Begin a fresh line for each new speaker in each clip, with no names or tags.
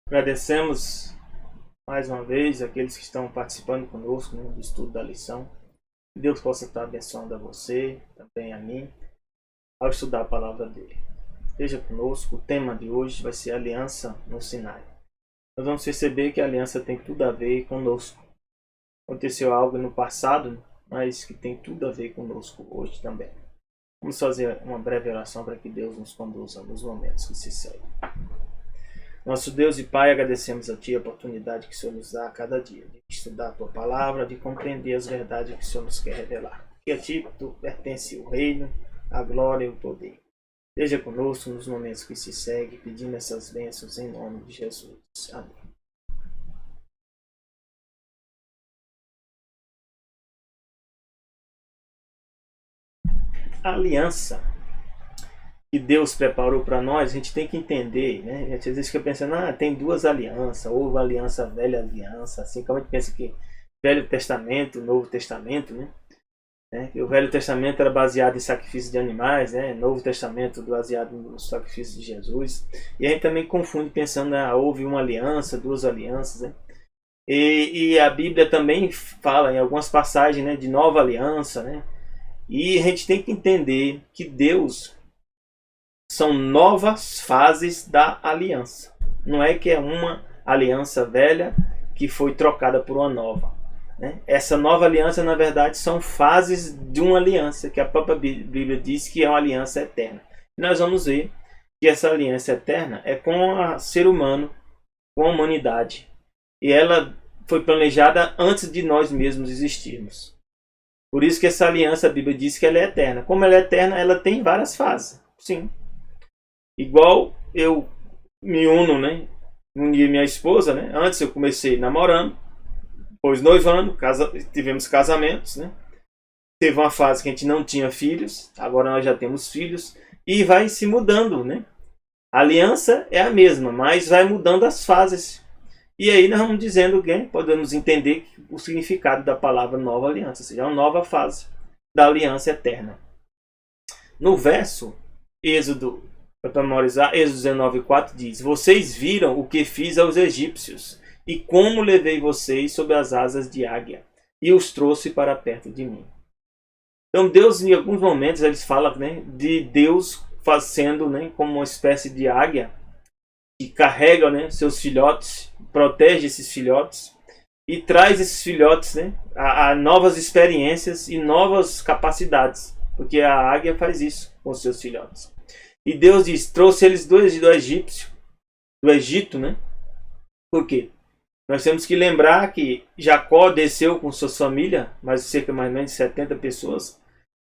Agradecemos mais uma vez aqueles que estão participando conosco, do estudo da lição. Que Deus possa estar abençoando a você, também a mim, ao estudar a palavra dele. Esteja conosco. O tema de hoje vai ser Aliança no Sinai. Nós vamos perceber que a aliança tem tudo a ver conosco. Aconteceu algo no passado, mas que tem tudo a ver conosco hoje também. Vamos fazer uma breve oração para que Deus nos conduza nos momentos que se seguem. Nosso Deus e Pai, agradecemos a Ti a oportunidade que o Senhor nos dá a cada dia de estudar a Tua palavra, de compreender as verdades que o Senhor nos quer revelar. Que a Ti pertence o reino, a glória e o poder. Esteja conosco nos momentos que se seguem, pedindo essas bênçãos em nome de Jesus. Amém. A aliança que Deus preparou para nós, a gente tem que entender, né? A gente às vezes fica pensando, tem duas alianças, houve a aliança, velha aliança, assim como a gente pensa que Velho Testamento, Novo Testamento, né? O Velho Testamento era baseado em sacrifício de animais, né? Novo Testamento baseado no sacrifício de Jesus. E a gente também confunde pensando, houve uma aliança, duas alianças, né? E a Bíblia também fala em algumas passagens, né, de nova aliança, né? E a gente tem que entender que Deus são novas fases da aliança. Não é que é uma aliança velha que foi trocada por uma nova. Essa nova aliança, na verdade, são fases de uma aliança, que a própria Bíblia diz que é uma aliança eterna. E nós vamos ver que essa aliança eterna é com o ser humano, com a humanidade. E ela foi planejada antes de nós mesmos existirmos. Por isso que essa aliança, a Bíblia diz que ela é eterna. Como ela é eterna, ela tem várias fases. Sim. Igual eu me uno, uni minha esposa, Antes eu comecei namorando, depois noivando, tivemos casamentos, Teve uma fase que a gente não tinha filhos, agora nós já temos filhos, e vai se mudando, A aliança é a mesma, mas vai mudando as fases. E aí nós vamos dizendo que podemos entender o significado da palavra nova aliança, ou seja, uma nova fase da aliança eterna. No verso Êxodo, para memorizar, Êxodo 19:4 diz: Vocês viram o que fiz aos egípcios, e como levei vocês sob as asas de águia, e os trouxe para perto de mim. Então Deus, em alguns momentos, eles falam de Deus fazendo como uma espécie de águia, que carrega seus filhotes, protege esses filhotes, e traz esses filhotes a novas experiências e novas capacidades, porque a águia faz isso com os seus filhotes. E Deus diz, trouxe eles do Egito, Por quê? Nós temos que lembrar que Jacó desceu com sua família, cerca mais ou menos de 70 pessoas,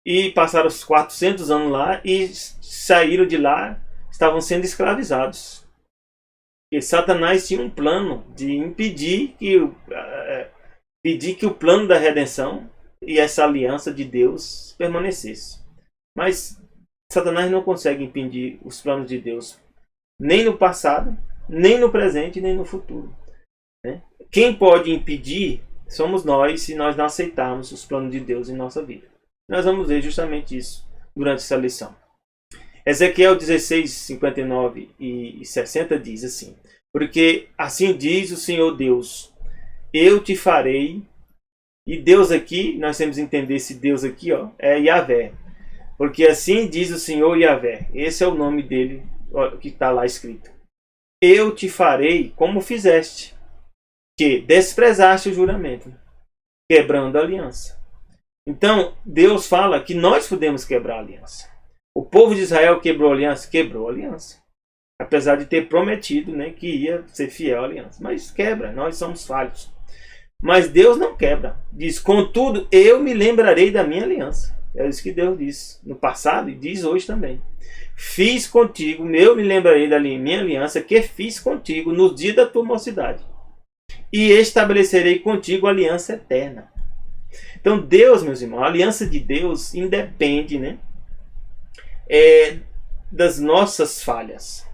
e passaram os 400 anos lá e saíram de lá, estavam sendo escravizados. E Satanás tinha um plano de impedir que o plano da redenção e essa aliança de Deus permanecesse. Mas Satanás não consegue impedir os planos de Deus, nem no passado, nem no presente, nem no futuro. Quem pode impedir somos nós, se nós não aceitarmos os planos de Deus em nossa vida. Nós vamos ver justamente isso durante essa lição. Ezequiel 16, 59 e 60 diz assim: Porque assim diz o Senhor Deus, eu te farei. E Deus aqui, nós temos que entender esse Deus aqui, é Yahvé. Porque assim diz o Senhor Yahvé. Esse é o nome dele que está lá escrito. Eu te farei como fizeste, que desprezaste o juramento, quebrando a aliança. Então, Deus fala que nós podemos quebrar a aliança. O povo de Israel quebrou a aliança? Quebrou a aliança. Apesar de ter prometido que ia ser fiel à aliança. Mas quebra, nós somos falhos. Mas Deus não quebra. Diz, contudo, eu me lembrarei da minha aliança. É isso que Deus diz no passado e diz hoje também. Fiz contigo, eu me lembrarei da minha aliança que fiz contigo no dia da tua mocidade. E estabelecerei contigo aliança eterna. Então Deus, meus irmãos, a aliança de Deus independe das nossas falhas.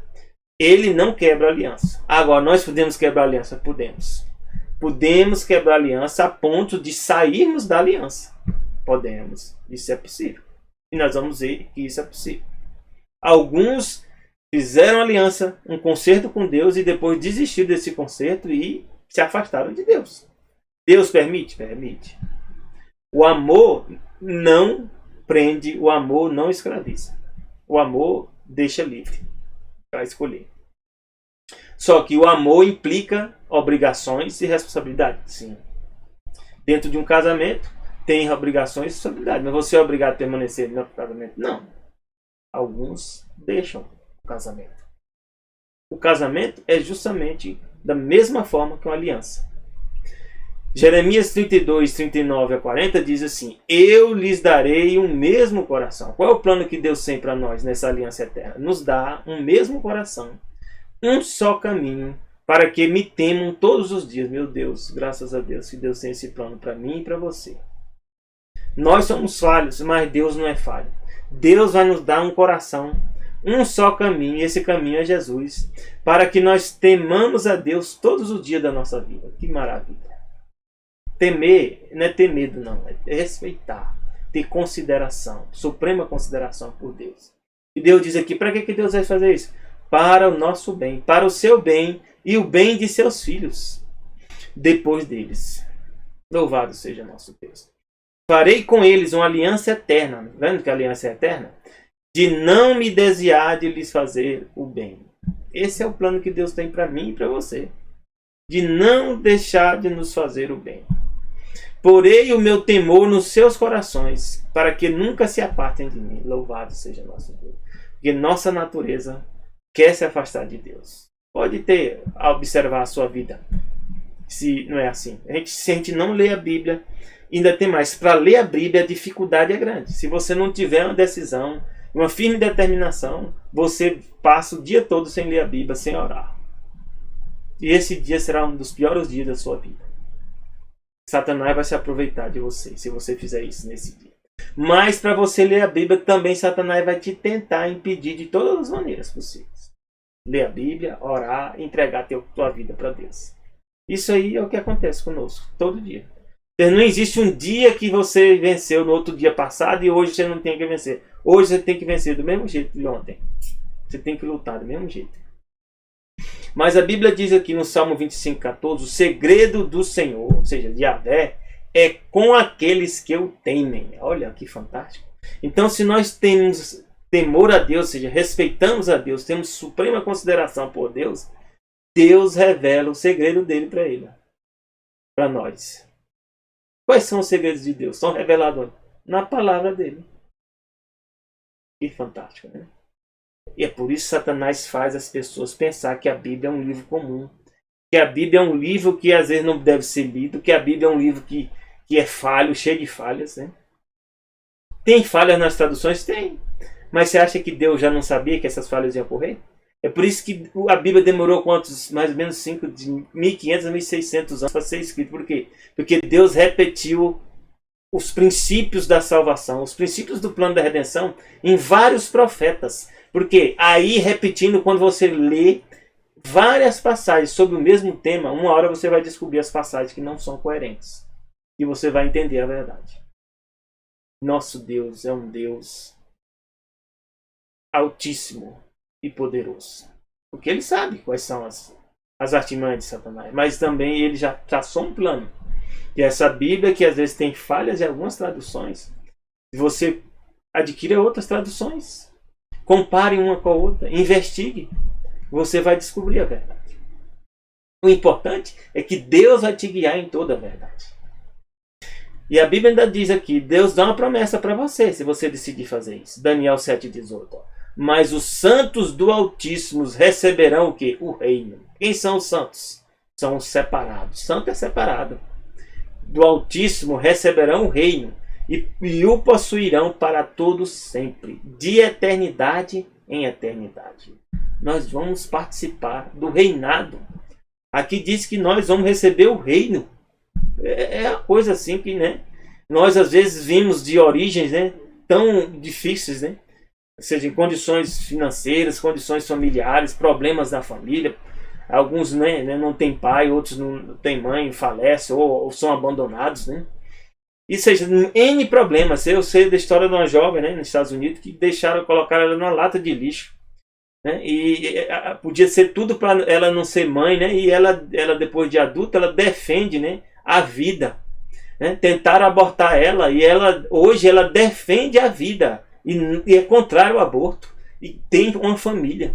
Ele não quebra a aliança. Agora, nós podemos quebrar a aliança? Podemos. Podemos quebrar a aliança a ponto de sairmos da aliança. Podemos. Isso é possível. E nós vamos ver que isso é possível. Alguns fizeram aliança, um concerto com Deus e depois desistiram desse concerto e se afastaram de Deus. Deus permite? Permite. O amor não prende, o amor não escraviza. O amor deixa livre para escolher. Só que o amor implica obrigações e responsabilidades. Sim. Dentro de um casamento, tem obrigações e responsabilidades. Mas você é obrigado a permanecer no casamento? Não. Alguns deixam o casamento. O casamento é justamente da mesma forma que uma aliança. Jeremias 32, 39 a 40 diz assim: eu lhes darei um mesmo coração. Qual é o plano que Deus tem para nós nessa aliança eterna? Nos dá um mesmo coração, um só caminho, para que me temam todos os dias. Meu Deus, graças a Deus que Deus tem esse plano para mim e para você. Nós somos falhos, mas Deus não é falho. Deus vai nos dar um coração, um só caminho, e esse caminho é Jesus, para que nós temamos a Deus todos os dias da nossa vida. Que maravilha! Temer não é ter medo, não, é respeitar, ter consideração, suprema consideração por Deus. E Deus diz aqui, para que Deus vai fazer isso? Para o nosso bem, para o seu bem e o bem de seus filhos, depois deles. Louvado seja nosso Deus. Farei com eles uma aliança eterna. Vendo que a aliança é eterna? De não me desviar de lhes fazer o bem. Esse é o plano que Deus tem para mim e para você. De não deixar de nos fazer o bem. Porei o meu temor nos seus corações, para que nunca se apartem de mim. Louvado seja nosso Deus. Porque nossa natureza quer se afastar de Deus. Pode ter a observar a sua vida, se não é assim. Se a gente não lê a Bíblia, ainda tem mais. Para ler a Bíblia, a dificuldade é grande. Se você não tiver uma decisão, uma firme determinação, você passa o dia todo sem ler a Bíblia, sem orar. E esse dia será um dos piores dias da sua vida. Satanás vai se aproveitar de você, se você fizer isso nesse dia. Mas para você ler a Bíblia, também Satanás vai te tentar impedir de todas as maneiras possíveis. Ler a Bíblia, orar, entregar a tua vida para Deus. Isso aí é o que acontece conosco, todo dia. Não existe um dia que você venceu no outro dia passado e hoje você não tem que vencer. Hoje você tem que vencer do mesmo jeito de ontem. Você tem que lutar do mesmo jeito. Mas a Bíblia diz aqui no Salmo 25:14, o segredo do Senhor, ou seja, de Yahvé, é com aqueles que o temem. Olha que fantástico. Então, se nós temos temor a Deus, ou seja, respeitamos a Deus, temos suprema consideração por Deus, Deus revela o segredo dele para ele, para nós. Quais são os segredos de Deus? São revelados na palavra dele. Que fantástico, né? E é por isso que Satanás faz as pessoas pensar que a Bíblia é um livro comum. Que a Bíblia é um livro que às vezes não deve ser lido. Que a Bíblia é um livro que é falho, cheio de falhas. Né? Tem falhas nas traduções? Tem. Mas você acha que Deus já não sabia que essas falhas iam ocorrer? É por isso que a Bíblia demorou quantos? Mais ou menos de 1.500 a 1.600 anos para ser escrito. Por quê? Porque Deus repetiu os princípios da salvação, os princípios do plano da redenção em vários profetas. Porque aí, repetindo, quando você lê várias passagens sobre o mesmo tema, uma hora você vai descobrir as passagens que não são coerentes. E você vai entender a verdade. Nosso Deus é um Deus altíssimo e poderoso. Porque ele sabe quais são as artimanhas de Satanás. Mas também ele já traçou um plano. E essa Bíblia, que às vezes tem falhas em algumas traduções, você adquira outras traduções. Compare uma com a outra, investigue, você vai descobrir a verdade. O importante é que Deus vai te guiar em toda a verdade. E a Bíblia ainda diz aqui, Deus dá uma promessa para você, se você decidir fazer isso. Daniel 7,18. Mas os santos do Altíssimo receberão o quê? O reino. Quem são os santos? São os separados. Santo é separado. Do Altíssimo receberão o reino. E o possuirão para todos sempre, de eternidade em eternidade. Nós vamos participar do reinado. Aqui diz que nós vamos receber o reino. É a coisa assim que, né? Nós às vezes vimos de origens, né, tão difíceis, né? Ou seja, em condições financeiras, condições familiares, problemas da família. Alguns, né, não têm pai, outros não têm mãe, falecem ou são abandonados, né? E seja, N problemas. Eu sei da história de uma jovem, né, nos Estados Unidos que colocaram ela numa lata de lixo. né? Podia ser tudo para ela não ser mãe, né? E ela depois de adulta, ela defende, né, a vida. Né? Tentaram abortar ela e hoje ela defende a vida e é contrário ao aborto e tem uma família.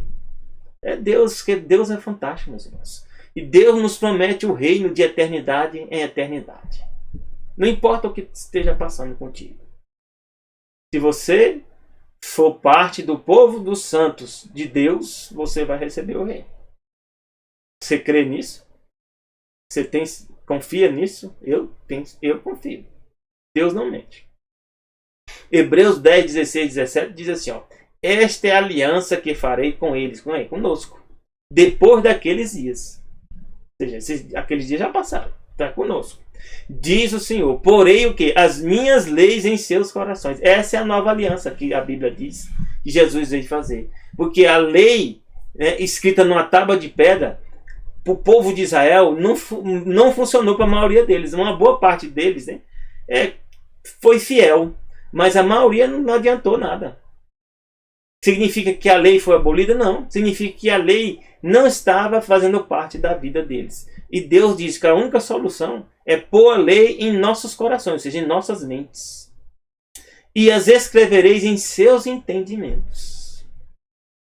É Deus, que Deus é fantástico, meus irmãos. E Deus nos promete o reino de eternidade em eternidade. Não importa o que esteja passando contigo. Se você for parte do povo dos santos de Deus, você vai receber o reino. Você crê nisso? Você confia nisso? Eu confio. Deus não mente. Hebreus 10, 16, 17 diz assim, ó: esta é a aliança que farei com eles, conosco, depois daqueles dias. Ou seja, aqueles dias já passaram, está conosco. Diz o Senhor: porei o quê? As minhas leis em seus corações. Essa é a nova aliança que a Bíblia diz que Jesus veio fazer. Porque a lei, né, escrita numa tábua de pedra, para o povo de Israel, não funcionou para a maioria deles. Uma boa parte deles, né, foi fiel, mas a maioria não adiantou nada. Significa que a lei foi abolida? Não. Significa que a lei não estava fazendo parte da vida deles. E Deus diz que a única solução é pôr a lei em nossos corações, ou seja, em nossas mentes. E as escrevereis em seus entendimentos.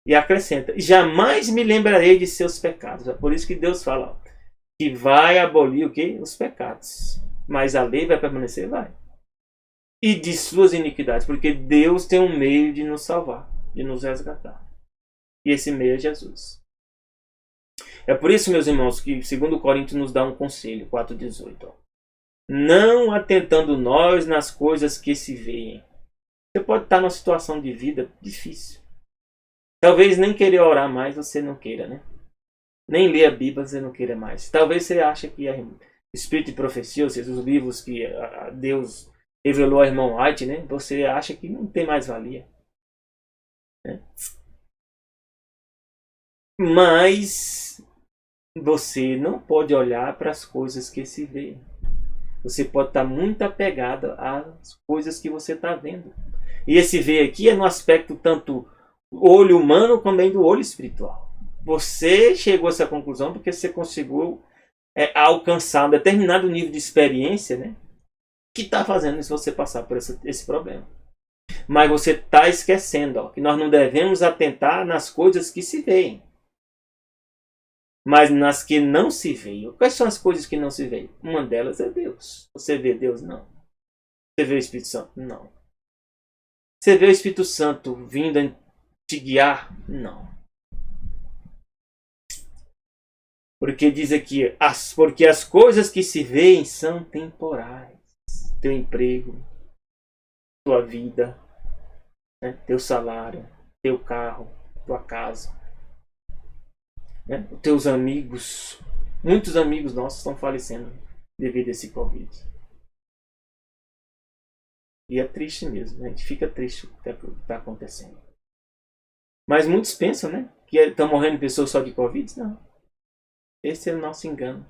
E acrescenta: jamais me lembrarei de seus pecados. É por isso que Deus fala, ó, que vai abolir o quê? Os pecados. Mas a lei vai permanecer? Vai. E de suas iniquidades, porque Deus tem um meio de nos salvar, de nos resgatar. E esse meio é Jesus. É por isso, meus irmãos, que 2 Coríntios nos dá um conselho, 4,18. Não atentando nós nas coisas que se veem. Você pode estar numa situação de vida difícil. Talvez nem querer orar mais você não queira, né? Nem ler a Bíblia você não queira mais. Talvez você ache que Espírito de Profecia, ou seja, os livros que Deus revelou a irmão White, né? Você acha que não tem mais valia. Né? Mas você não pode olhar para as coisas que se vê. Você pode estar muito apegado às coisas que você está vendo. E esse ver aqui é no aspecto tanto olho humano como também do olho espiritual. Você chegou a essa conclusão porque você conseguiu alcançar um determinado nível de experiência, né, que está fazendo você passar por esse problema. Mas você está esquecendo, ó, que nós não devemos atentar nas coisas que se veem, mas nas que não se veem. Quais são as coisas que não se veem? Uma delas é Deus. Você vê Deus? Não. Você vê o Espírito Santo? Não. Você vê o Espírito Santo vindo te guiar? Não. Porque diz aqui, porque as coisas que se veem são temporais. Teu emprego, tua vida, né? Teu salário, teu carro, tua casa, né? Teus amigos. Muitos amigos nossos estão falecendo devido a esse Covid. E é triste mesmo, a gente fica triste com o que está acontecendo. Mas muitos pensam, né, que estão morrendo pessoas só de Covid. Não. Esse é o nosso engano.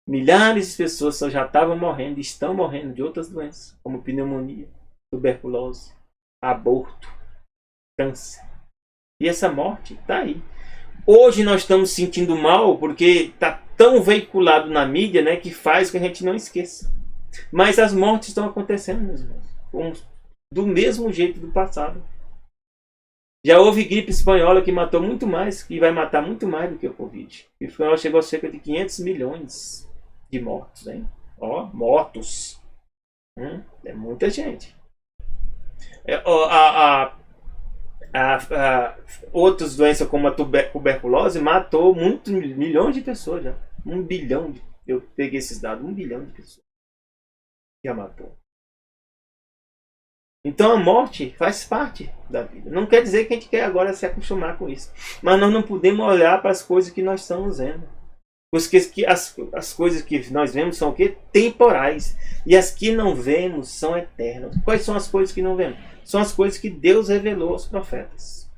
Milhares de pessoas só já estavam morrendo e estão morrendo de outras doenças, como pneumonia, tuberculose, aborto, câncer. E essa morte está aí. Hoje nós estamos sentindo mal porque está tão veiculado na mídia, né, que faz que a gente não esqueça. Mas as mortes estão acontecendo, meus irmãos, do mesmo jeito do passado. Já houve gripe espanhola que matou muito mais, que vai matar muito mais do que o Covid. A gripe espanhola chegou a cerca de 500 milhões de mortos, hein? Ó, mortos. É muita gente. Outras doenças como a tuberculose matou muitos milhões de pessoas já. 1 bilhão. Eu peguei esses dados. 1 bilhão de pessoas já matou. Então a morte faz parte da vida. Não quer dizer que a gente quer agora se acostumar com isso. Mas nós não podemos olhar para as coisas que nós estamos vendo. Porque as coisas que nós vemos são o quê? Temporais. E as que não vemos são eternas. Quais são as coisas que não vemos? São as coisas que Deus revelou aos profetas.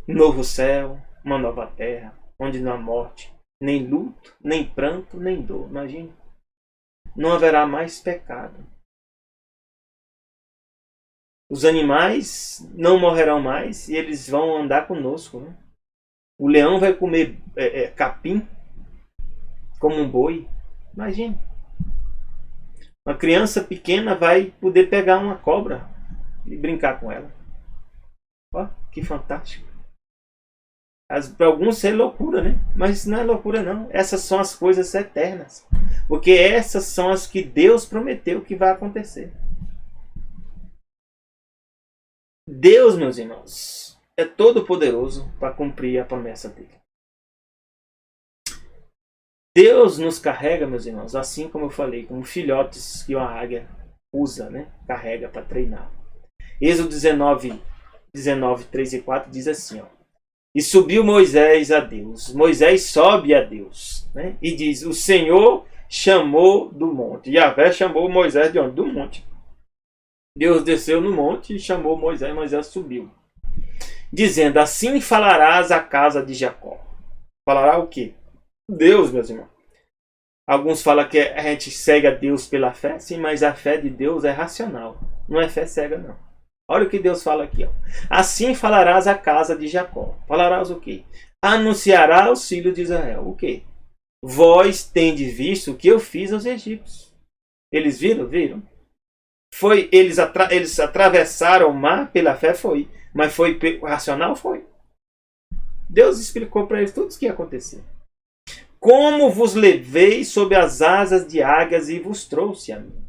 Um novo céu, uma nova terra, onde não há morte, nem luto, nem pranto, nem dor. Imagine. Não haverá mais pecado. Os animais não morrerão mais e eles vão andar conosco, né? O leão vai comer capim como um boi. Imagina. Uma criança pequena vai poder pegar uma cobra e brincar com ela. Ó, que fantástico. Para alguns é loucura, né? Mas não é loucura não. Essas são as coisas eternas. Porque essas são as que Deus prometeu que vai acontecer. Deus, meus irmãos, é todo poderoso para cumprir a promessa dele. Deus nos carrega, meus irmãos, assim como eu falei, como filhotes que uma águia usa, né? Carrega para treinar. Êxodo 19, 3 e 4 diz assim, ó. E subiu Moisés a Deus. Moisés sobe a Deus, né? E diz, o Senhor chamou do monte. Yahvé chamou Moisés de onde? Do monte. Deus desceu no monte e chamou Moisés. Moisés subiu. Dizendo, assim falarás à casa de Jacó. Falará o quê? Deus, meus irmãos. Alguns falam que a gente segue a Deus pela fé. Sim, mas a fé de Deus é racional. Não é fé cega, não. Olha o que Deus fala aqui. Ó. Assim falarás à casa de Jacó. Falarás o quê? Anunciará aos filhos de Israel. O quê? Vós tendes visto o que eu fiz aos egípcios. Eles viram? Viram. Eles atravessaram o mar pela fé? Foi. Mas foi racional? Foi. Deus explicou para eles tudo o que ia acontecer. Como vos levei sob as asas de águias e vos trouxe a mim.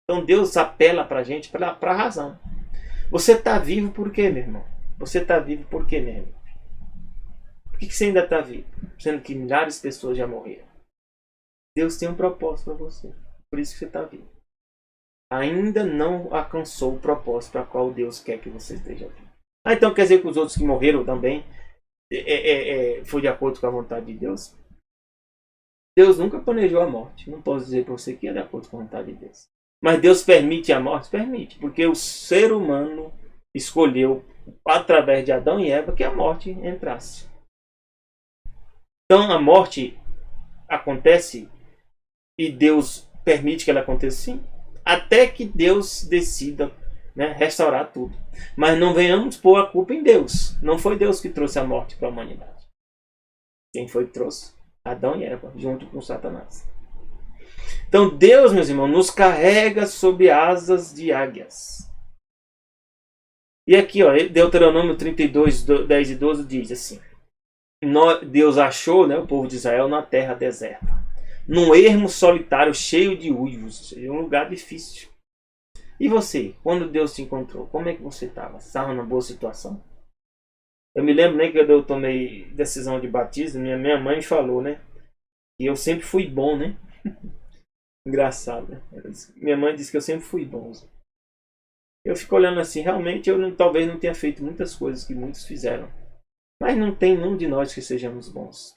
Então Deus apela para a gente para a razão. Você está vivo por quê, meu irmão? Você está vivo por quê, meu irmão? Por que você ainda está vivo? Sendo que milhares de pessoas já morreram. Deus tem um propósito para você. Por isso que você está vivo. Ainda não alcançou o propósito para qual Deus quer que você esteja vivo. Então quer dizer que os outros que morreram também foi de acordo com a vontade de Deus? Deus nunca planejou a morte. Não posso dizer para você que é de acordo com a vontade de Deus. Mas Deus permite a morte? Permite. Porque o ser humano escolheu, através de Adão e Eva, que a morte entrasse. Então a morte acontece e Deus permite que ela aconteça sim, até que Deus decida, né, restaurar tudo. Mas não venhamos pôr a culpa em Deus. Não foi Deus que trouxe a morte para a humanidade. Quem foi que trouxe? Adão e Eva, junto com Satanás. Então Deus, meus irmãos, nos carrega sob asas de águias. E aqui, ó, Deuteronômio 32, 10 e 12 diz assim. Deus achou, né, o povo de Israel na terra deserta. Num ermo solitário cheio de uivos. Um lugar difícil. E você, quando Deus te encontrou, como é que você estava? Estava numa boa situação? Eu me lembro, né, que eu tomei decisão de batismo, minha mãe falou, né, que eu sempre fui bom, né? Engraçado, né? Minha mãe disse que eu sempre fui bom. Eu fico olhando assim, realmente eu talvez não tenha feito muitas coisas que muitos fizeram. Mas não tem nenhum de nós que sejamos bons.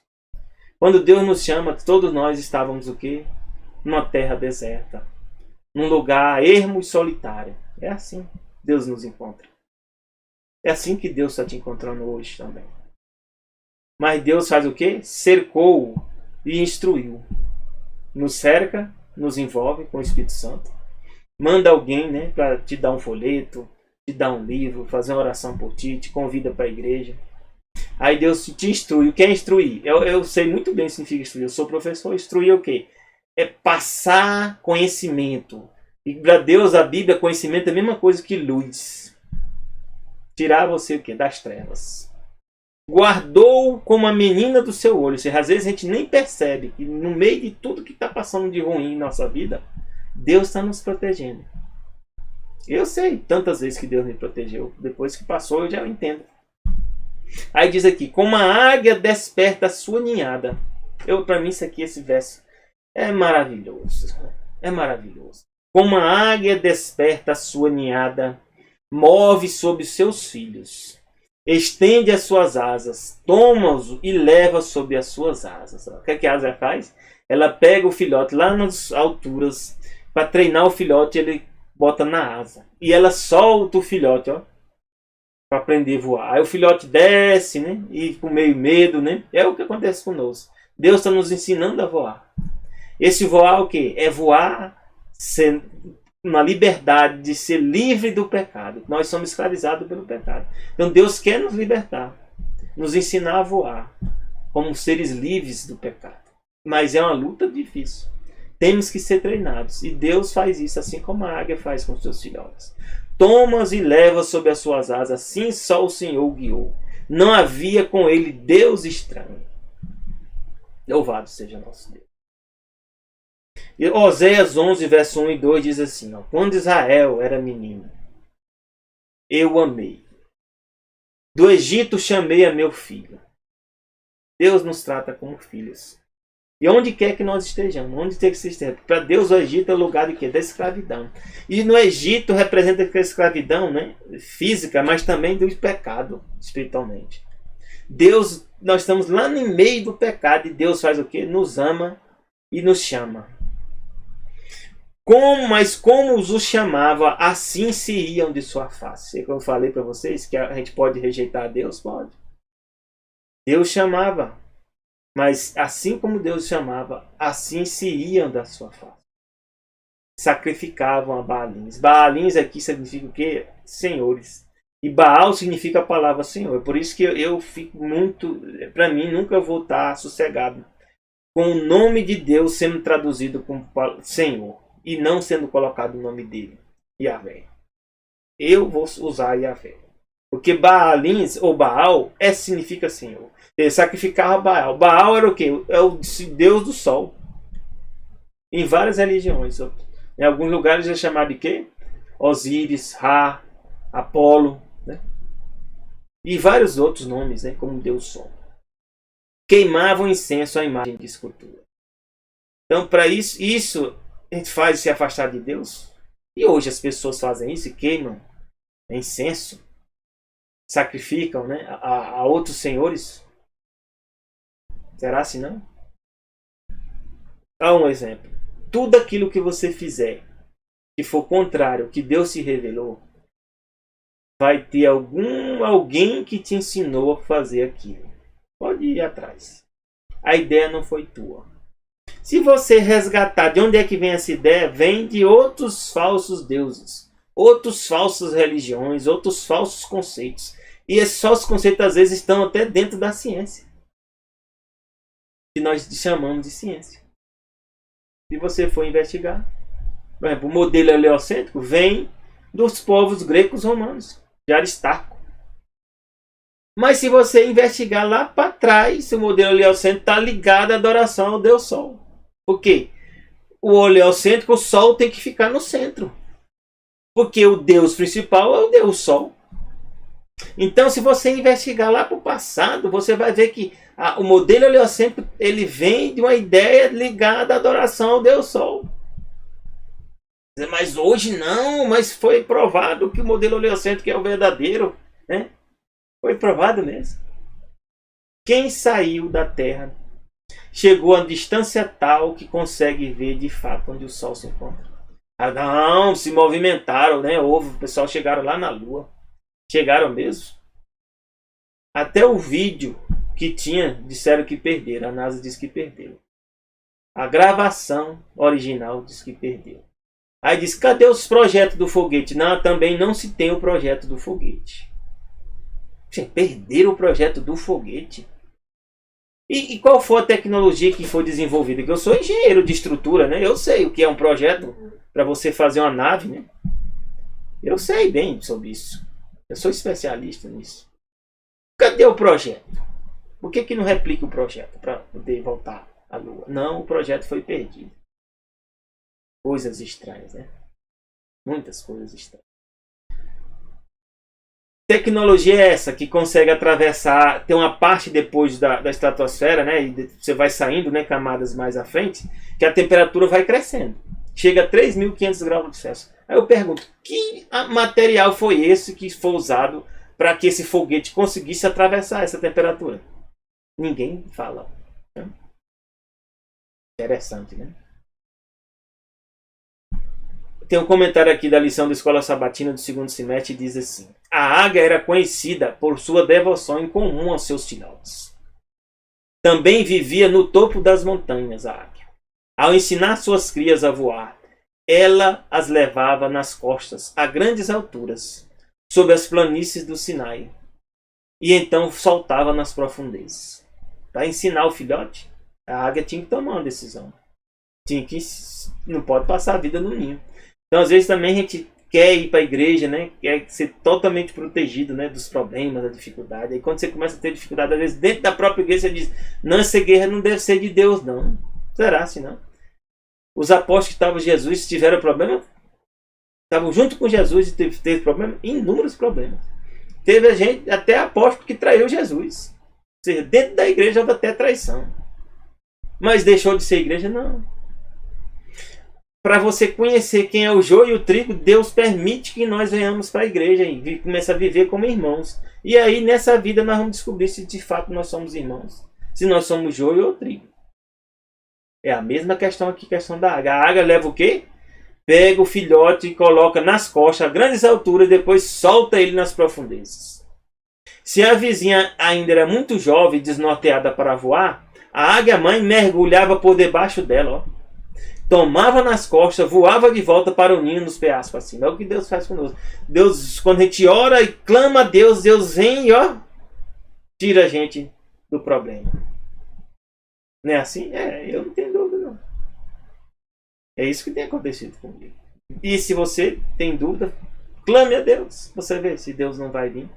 Quando Deus nos chama, todos nós estávamos o quê? Numa terra deserta. Num lugar ermo e solitário. É assim Deus nos encontra. É assim que Deus está te encontrando hoje também. Mas Deus faz o quê? Cercou e instruiu. Nos cerca, nos envolve com o Espírito Santo. Manda alguém, né, para te dar um folheto, te dar um livro, fazer uma oração por ti, te convida para a igreja. Aí Deus te instrui. O que é instruir? Eu sei muito bem o que significa instruir. Eu sou professor. Instruir é o quê? É passar conhecimento. E para Deus, a Bíblia, conhecimento é a mesma coisa que luz. Tirar você o quê? Das trevas. Guardou como a menina do seu olho. Ou seja, às vezes a gente nem percebe que no meio de tudo que está passando de ruim em nossa vida, Deus está nos protegendo. Eu sei tantas vezes que Deus me protegeu. Depois que passou, eu já entendo. Aí diz aqui, como a águia desperta a sua ninhada. Para mim, esse verso é maravilhoso. É maravilhoso. Como a águia desperta a sua ninhada, move sobre os seus filhos, estende as suas asas, toma-os e leva sobre as suas asas. O que é que a asa faz? Ela pega o filhote lá nas alturas, para treinar o filhote, ele bota na asa. E ela solta o filhote, ó, para aprender a voar. Aí o filhote desce, né? E com meio medo, né? É o que acontece conosco. Deus está nos ensinando a voar. Esse voar é o quê? É voar uma liberdade de ser livre do pecado. Nós somos escravizados pelo pecado. Então Deus quer nos libertar, nos ensinar a voar como seres livres do pecado. Mas é uma luta difícil. Temos que ser treinados. E Deus faz isso assim como a águia faz com os seus filhotes. Toma-os e leva-os sob as suas asas. Assim só o Senhor o guiou. Não havia com ele Deus estranho. Louvado seja nosso Deus. E Oséias 11, verso 1 e 2 diz assim, ó, quando Israel era menino, eu o amei. Do Egito chamei a meu filho. Deus nos trata como filhos. E onde quer que nós estejamos, onde quer que se esteja. Para Deus o Egito é o lugar de quê? Da escravidão. E no Egito representa a escravidão, né? Física, mas também do pecado, espiritualmente. Deus, nós estamos lá no meio do pecado e Deus faz o quê? Nos ama e nos chama. Mas como os chamava, assim se iam de sua face. Eu falei para vocês que a gente pode rejeitar Deus? Pode. Deus chamava. Mas assim como Deus chamava, assim se iam da sua face. Sacrificavam a Baalins. Baalins aqui significa o quê? Senhores. E Baal significa a palavra Senhor. É por isso que eu fico muito... Para mim, nunca vou estar sossegado com o nome de Deus sendo traduzido como Senhor. E não sendo colocado o nome dele. Yahvé. Eu vou usar Yahvé. Porque Baalins ou Baal significa Senhor. Ele sacrificava Baal. Baal era o quê? É o Deus do Sol. Em várias religiões. Em alguns lugares é chamado de quê? Osíris, Ra, Apolo. Né? E vários outros nomes, né? Como Deus Sol. Queimavam incenso à imagem de escultura. Então, para isso a gente faz se afastar de Deus. E hoje as pessoas fazem isso e queimam incenso. Sacrificam, né? a outros senhores. Será assim não? Dá um exemplo. Tudo aquilo que você fizer que for contrário ao que Deus se revelou, vai ter alguém que te ensinou a fazer aquilo. Pode ir atrás. A ideia não foi tua. Se você resgatar de onde é que vem essa ideia, vem de outros falsos deuses, outros falsas religiões, outros falsos conceitos. E esses falsos conceitos às vezes estão até dentro da ciência. Que nós chamamos de ciência. Se você for investigar, por exemplo, o modelo heliocêntrico vem dos povos gregos romanos, de Aristarco. Mas se você investigar lá para trás, o modelo heliocêntrico está ligado à adoração ao Deus Sol. Por quê? O heliocêntrico, o Sol tem que ficar no centro. Porque o Deus principal é o Deus Sol. Então, se você investigar lá para o passado, você vai ver que o modelo heliocêntrico ele vem de uma ideia ligada à adoração ao Deus Sol. Mas hoje não, mas foi provado que o modelo heliocêntrico é o verdadeiro. Né? Foi provado mesmo. Quem saiu da Terra chegou a distância tal que consegue ver de fato onde o Sol se encontra. Não, se movimentaram, né? O pessoal chegaram lá na Lua. Chegaram mesmo. Até o vídeo que tinha, disseram que perderam. A NASA disse que perdeu. A gravação original diz que perdeu. Aí diz, cadê os projetos do foguete? Não, também não se tem o projeto do foguete. Perderam o projeto do foguete. E qual foi a tecnologia que foi desenvolvida? Porque eu sou engenheiro de estrutura, né? Eu sei o que é um projeto para você fazer uma nave, né? Eu sei bem sobre isso. Eu sou especialista nisso. Cadê o projeto? Por que não replica o projeto para poder voltar à Lua? Não, o projeto foi perdido. Coisas estranhas, né? Muitas coisas estranhas. Tecnologia é essa que consegue atravessar, tem uma parte depois da estratosfera, né? E você vai saindo, né, camadas mais à frente, que a temperatura vai crescendo. Chega a 3.500 graus Celsius. Aí eu pergunto, que material foi esse que foi usado para que esse foguete conseguisse atravessar essa temperatura? Ninguém fala. Né? Interessante, né? Tem um comentário aqui da lição da Escola Sabatina do segundo semestre e diz assim: a águia era conhecida por sua devoção em comum aos seus filhotes. Também vivia no topo das montanhas a águia. Ao ensinar suas crias a voar, ela as levava nas costas a grandes alturas, sobre as planícies do Sinai, e então soltava nas profundezas. Para ensinar o filhote, a águia tinha que tomar uma decisão. Não pode passar a vida no ninho. Então, às vezes, também a gente quer ir para a igreja, né? Quer ser totalmente protegido, né? Dos problemas, da dificuldade. Aí quando você começa a ter dificuldade, às vezes, dentro da própria igreja, você diz: não, essa guerra não deve ser de Deus, não. Será assim, não? Os apóstolos que estavam com Jesus tiveram problema? Estavam junto com Jesus e teve problema? Inúmeros problemas. Teve a gente, até apóstolo, que traiu Jesus. Ou seja, dentro da igreja houve até traição. Mas deixou de ser igreja? Não. Para você conhecer quem é o joio e o trigo, Deus permite que nós venhamos para a igreja e comece a viver como irmãos. E aí, nessa vida, nós vamos descobrir se de fato nós somos irmãos. Se nós somos joio ou trigo. É a mesma questão aqui, questão da águia. A águia leva o quê? Pega o filhote e coloca nas costas a grandes alturas e depois solta ele nas profundezas. Se a vizinha ainda era muito jovem e desnorteada para voar, a águia mãe mergulhava por debaixo dela, ó. Tomava nas costas, voava de volta para o ninho nos pedaços para cima. É o que Deus faz conosco. Deus, quando a gente ora e clama a Deus, Deus vem e ó, tira a gente do problema. Não é assim? Eu não tenho dúvida, não. É isso que tem acontecido comigo. E se você tem dúvida, clame a Deus. Você vê se Deus não vai vir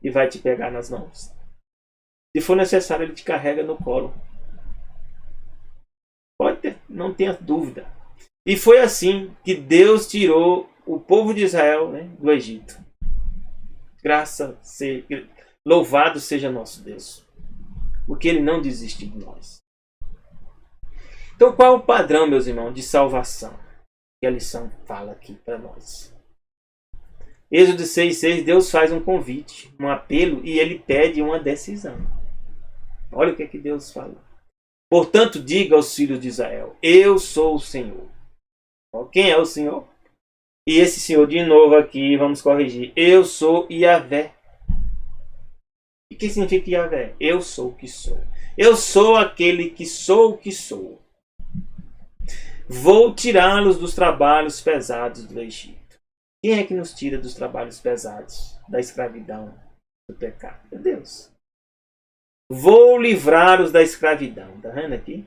e vai te pegar nas mãos. Se for necessário, Ele te carrega no colo. Pode ter, não tenha dúvida. E foi assim que Deus tirou o povo de Israel, né, do Egito. Louvado seja nosso Deus. Porque Ele não desiste de nós. Então qual é o padrão, meus irmãos, de salvação? Que a lição fala aqui para nós. Êxodo 6,6, Deus faz um convite, um apelo, e Ele pede uma decisão. Olha o que Deus fala. Portanto, diga aos filhos de Israel: eu sou o Senhor. Quem é o Senhor? E esse Senhor, de novo aqui, vamos corrigir. Eu sou Yahvé. O que significa Yahvé? Eu sou o que sou. Eu sou aquele que sou o que sou. Vou tirá-los dos trabalhos pesados do Egito. Quem é que nos tira dos trabalhos pesados, da escravidão, do pecado? É Deus. Vou livrar-os da escravidão. Está vendo aqui?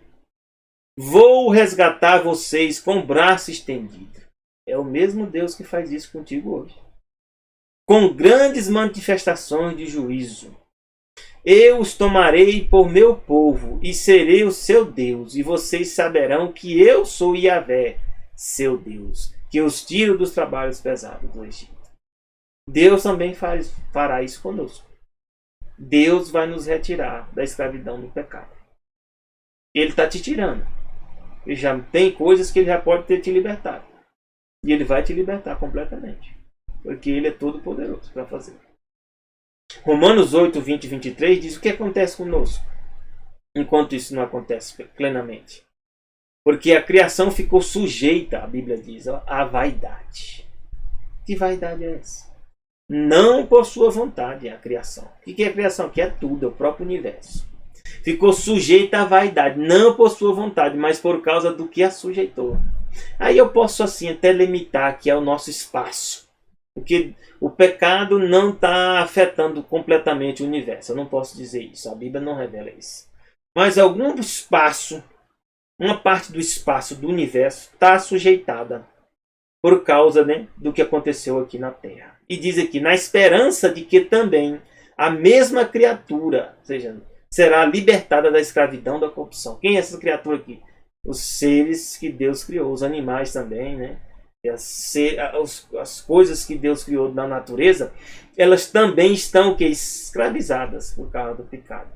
Vou resgatar vocês com o braço estendido. É o mesmo Deus que faz isso contigo hoje. Com grandes manifestações de juízo. Eu os tomarei por meu povo e serei o seu Deus. E vocês saberão que eu sou Yahvé, seu Deus, que os tiro dos trabalhos pesados do Egito. Deus também fará isso conosco. Deus vai nos retirar da escravidão do pecado. Ele está te tirando. Ele já tem coisas que Ele já pode ter te libertado. E Ele vai te libertar completamente. Porque Ele é todo poderoso para fazer. Romanos 8, 20 e 23 diz o que acontece conosco. Enquanto isso não acontece plenamente. Porque a criação ficou sujeita, a Bíblia diz, à vaidade. Que vaidade é essa? Não por sua vontade é a criação. O que é a criação? Que é tudo, é o próprio universo. Ficou sujeita à vaidade, não por sua vontade, mas por causa do que a sujeitou. Aí eu posso assim até limitar aqui ao nosso espaço. Porque o pecado não está afetando completamente o universo. Eu não posso dizer isso, a Bíblia não revela isso. Mas algum espaço, uma parte do espaço do universo está sujeitada por causa, né, do que aconteceu aqui na Terra. E diz aqui, na esperança de que também a mesma criatura, ou seja, será libertada da escravidão da corrupção. Quem é essa criatura aqui? Os seres que Deus criou, os animais também, né? As coisas que Deus criou na natureza, elas também estão escravizadas por causa do pecado.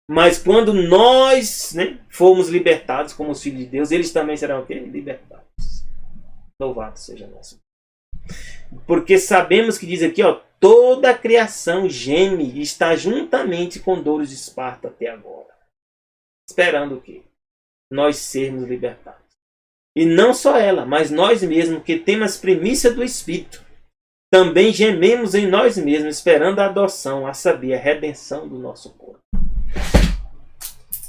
Mas quando nós, né, formos libertados como os filhos de Deus, eles também serão o quê? Libertados. Louvado seja nosso. Porque sabemos que diz aqui, ó, toda a criação geme e está juntamente com dores de Esparta até agora. Esperando o quê? Nós sermos libertados. E não só ela, mas nós mesmos, que temos as primícias do Espírito, também gememos em nós mesmos, esperando a adoção, a saber, a redenção do nosso corpo.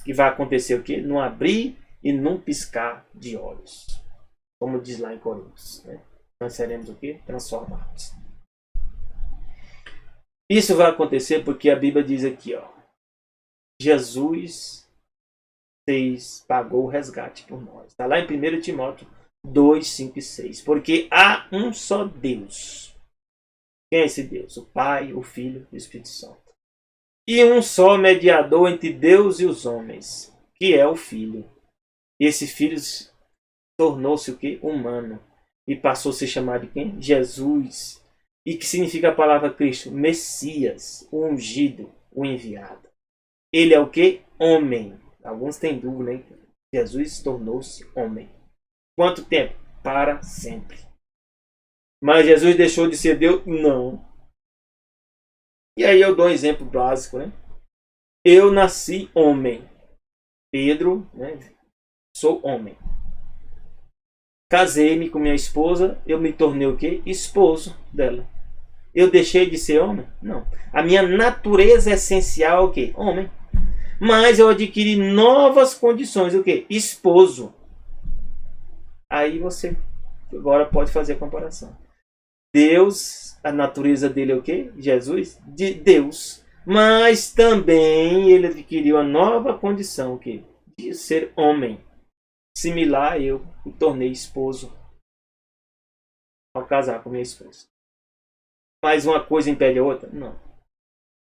Que vai acontecer o quê? Num abrir e num piscar de olhos. como diz lá em Coríntios, né? Nós seremos o quê? Transformados. Isso vai acontecer porque a Bíblia diz aqui, ó, Jesus pagou o resgate por nós. Está lá em 1 Timóteo 2, 5 e 6. Porque há um só Deus. Quem é esse Deus? O Pai, o Filho e o Espírito Santo. E um só mediador entre Deus e os homens, que é o Filho. E esse Filho tornou-se o quê? Humano. E passou a se chamar de quem? Jesus. E que significa a palavra Cristo? Messias, o ungido, o enviado. Ele é o quê? Homem. Alguns têm dúvida, hein? Jesus tornou-se homem. Quanto tempo? Para sempre. Mas Jesus deixou de ser Deus? Não. E aí eu dou um exemplo básico, né? Eu nasci homem. Pedro, né? Sou homem. Casei-me com minha esposa, eu me tornei o quê? Esposo dela. Eu deixei de ser homem? Não. A minha natureza essencial é o quê? Homem. Mas eu adquiri novas condições, o quê? Esposo. Aí você agora pode fazer a comparação. Deus, a natureza dele é o quê? Jesus? De Deus. Mas também ele adquiriu a nova condição, o quê? De ser homem. Similar a eu, me tornei esposo ao casar com minha esposa. Mas uma coisa impede a outra? Não.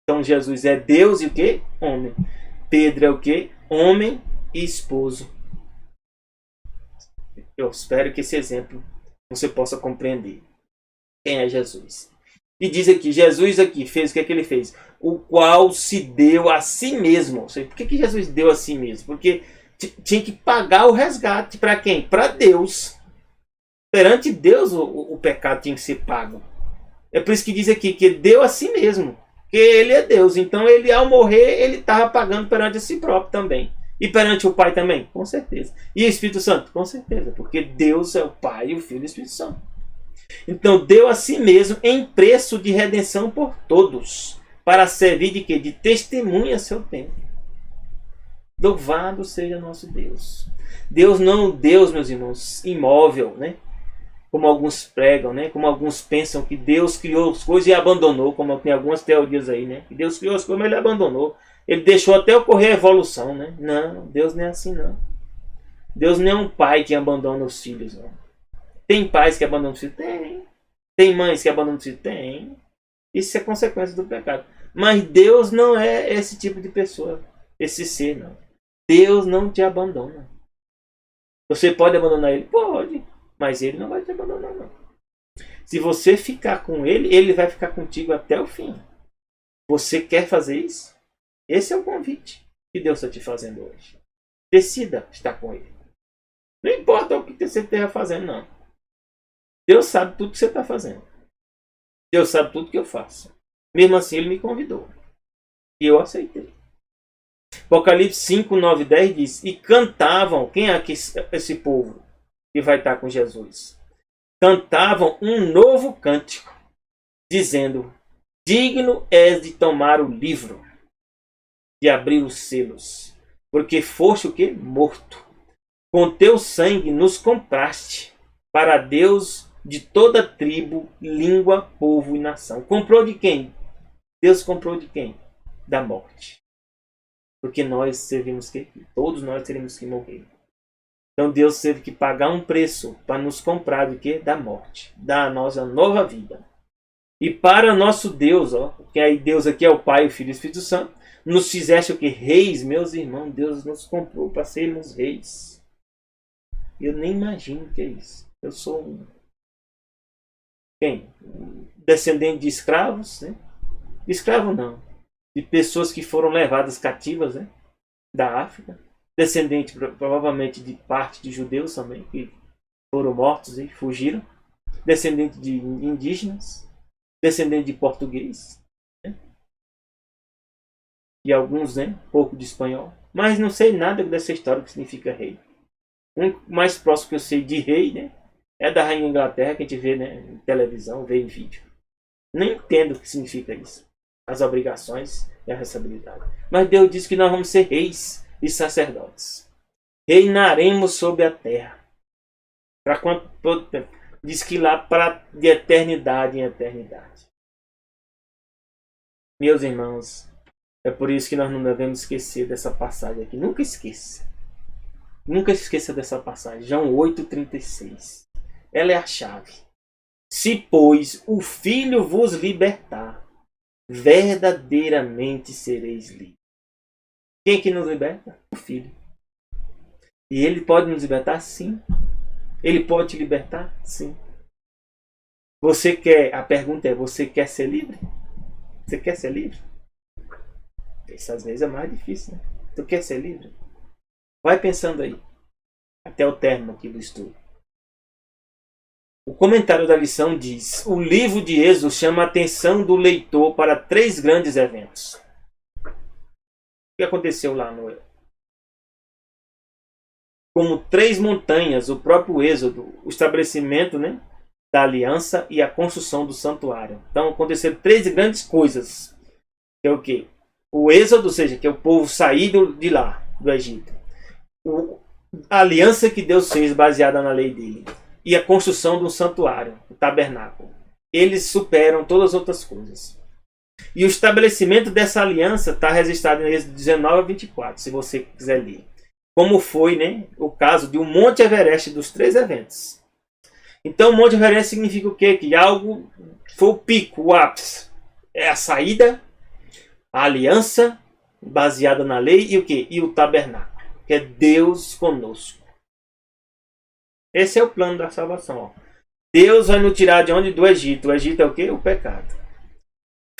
Então Jesus é Deus e o quê? Homem. Pedro é o quê? Homem e esposo. Eu espero que esse exemplo você possa compreender. Quem é Jesus? E diz aqui, Jesus aqui fez o que é que ele fez? O qual se deu a si mesmo. Ou seja, por que Jesus deu a si mesmo? Porque tinha que pagar o resgate. Para quem? Para Deus. Perante Deus o pecado tinha que ser pago. É por isso que diz aqui que deu a si mesmo. Porque ele é Deus. Então ele ao morrer ele estava pagando perante a si próprio também. E perante o Pai também? Com certeza. E o Espírito Santo? Com certeza. Porque Deus é o Pai, o Filho e o Espírito Santo. Então deu a si mesmo em preço de redenção por todos. Para servir de quê? De testemunha a seu tempo. Louvado seja nosso Deus. Deus não é um Deus, meus irmãos, imóvel, né? Como alguns pregam, né? Como alguns pensam que Deus criou as coisas e abandonou, como tem algumas teorias aí, né? Que Deus criou as coisas, mas ele abandonou. Ele deixou até ocorrer a evolução, né? Não, Deus não é assim, não. Deus não é um pai que abandona os filhos, não. Tem pais que abandonam os filhos? Tem. Tem mães que abandonam os filhos? Tem. Isso é consequência do pecado. Mas Deus não é esse tipo de pessoa, esse ser, não. Deus não te abandona. Você pode abandonar ele? Pode. Mas ele não vai te abandonar, não. Se você ficar com ele, ele vai ficar contigo até o fim. Você quer fazer isso? Esse é o convite que Deus está te fazendo hoje. Decida estar com ele. Não importa o que você esteja fazendo, não. Deus sabe tudo que você está fazendo. Deus sabe tudo que eu faço. Mesmo assim, ele me convidou. E eu aceitei. Apocalipse 5, 9 e 10 diz: e cantavam, quem é esse povo que vai estar com Jesus? Cantavam um novo cântico, dizendo: digno és de tomar o livro, de abrir os selos, porque foste o quê? Morto. Com teu sangue nos compraste para Deus de toda tribo, língua, povo e nação. Comprou de quem? Deus comprou de quem? Da morte. Porque nós servimos que todos nós teremos que morrer. Então Deus teve que pagar um preço para nos comprar do quê? Da morte, da nossa nova vida. E para nosso Deus, ó, que aí Deus aqui é o Pai, o Filho e o Espírito Santo, nos fizeste o que? Reis, meus irmãos. Deus nos comprou para sermos reis. Eu nem imagino o que é isso. Eu sou um quem? Descendente de escravos, né? Escravo não. De pessoas que foram levadas cativas, né? Da África. Descendente provavelmente de parte de judeus também, que foram mortos e fugiram. Descendente de indígenas. Descendente de português. Né? E alguns, né? Pouco de espanhol. Mas não sei nada dessa história que significa rei. O mais próximo que eu sei de rei, né? É da Rainha Inglaterra, que a gente vê, né, em televisão, vê em vídeo. Nem entendo o que significa isso. As obrigações e a responsabilidade. Mas Deus diz que nós vamos ser reis e sacerdotes. Reinaremos sobre a terra. Para quanto tempo? Diz que lá de eternidade em eternidade. Meus irmãos, é por isso que nós não devemos esquecer dessa passagem aqui. Nunca esqueça. Nunca esqueça dessa passagem. João 8,36. Ela é a chave. Se, pois, o Filho vos libertar, verdadeiramente sereis livres. Quem que nos liberta? O Filho. E ele pode nos libertar? Sim. Ele pode te libertar? Sim. Você quer, a pergunta é, você quer ser livre? Você quer ser livre? Isso às vezes é mais difícil, né? Tu quer ser livre? Vai pensando aí. Até o término aqui do estudo. O comentário da lição diz: o livro de Êxodo chama a atenção do leitor para 3 grandes eventos. O que aconteceu lá no como 3 montanhas, o próprio Êxodo, o estabelecimento, né, da aliança e a construção do santuário. Então aconteceram 3 grandes coisas. Que é o quê? O Êxodo, ou seja, que é o povo sair de lá, do Egito. A aliança que Deus fez baseada na lei dele. E a construção do santuário, o tabernáculo. Eles superam todas as outras coisas. E o estabelecimento dessa aliança está registrado em Êxodo 19:24, se você quiser ler. Como foi, né, o caso de um Monte Everest dos 3 eventos. Então, o Monte Everest significa o quê? Que algo foi o pico, o ápice. É a saída, a aliança baseada na lei e o quê? E o tabernáculo, que é Deus conosco. Esse é o plano da salvação. Ó. Deus vai nos tirar de onde? Do Egito. O Egito é o quê? O pecado.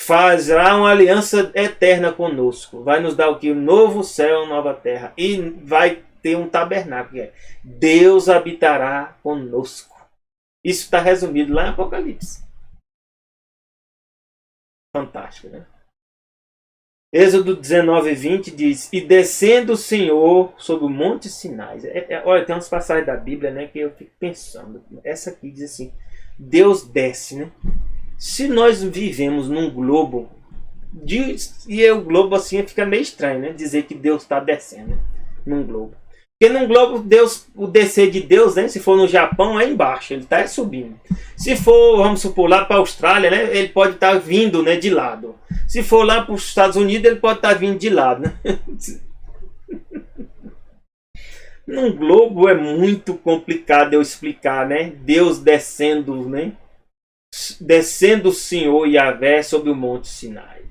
Fará uma aliança eterna conosco. Vai nos dar o quê? Um novo céu, nova terra. E vai ter um tabernáculo. Que é Deus habitará conosco. Isso está resumido lá em Apocalipse. Fantástico, né? Êxodo 19:20 diz: e descendo o Senhor sobre o monte Sinai. Olha, tem umas passagens da Bíblia, né, que eu fico pensando. Essa aqui diz assim: Deus desce, né? Se nós vivemos num globo, e o globo assim fica meio estranho, né? Dizer que Deus está descendo, né? Num globo. Porque num globo, o descer de Deus, né? Se for no Japão, é embaixo, ele está subindo. Se for, vamos supor, lá para a Austrália, né? Ele pode estar vindo, né, de lado. Se for lá para os Estados Unidos, ele pode estar vindo de lado, né? Num globo é muito complicado eu explicar, né? Deus descendo, né? Descendo o Senhor Yahvé sobre o monte Sinai.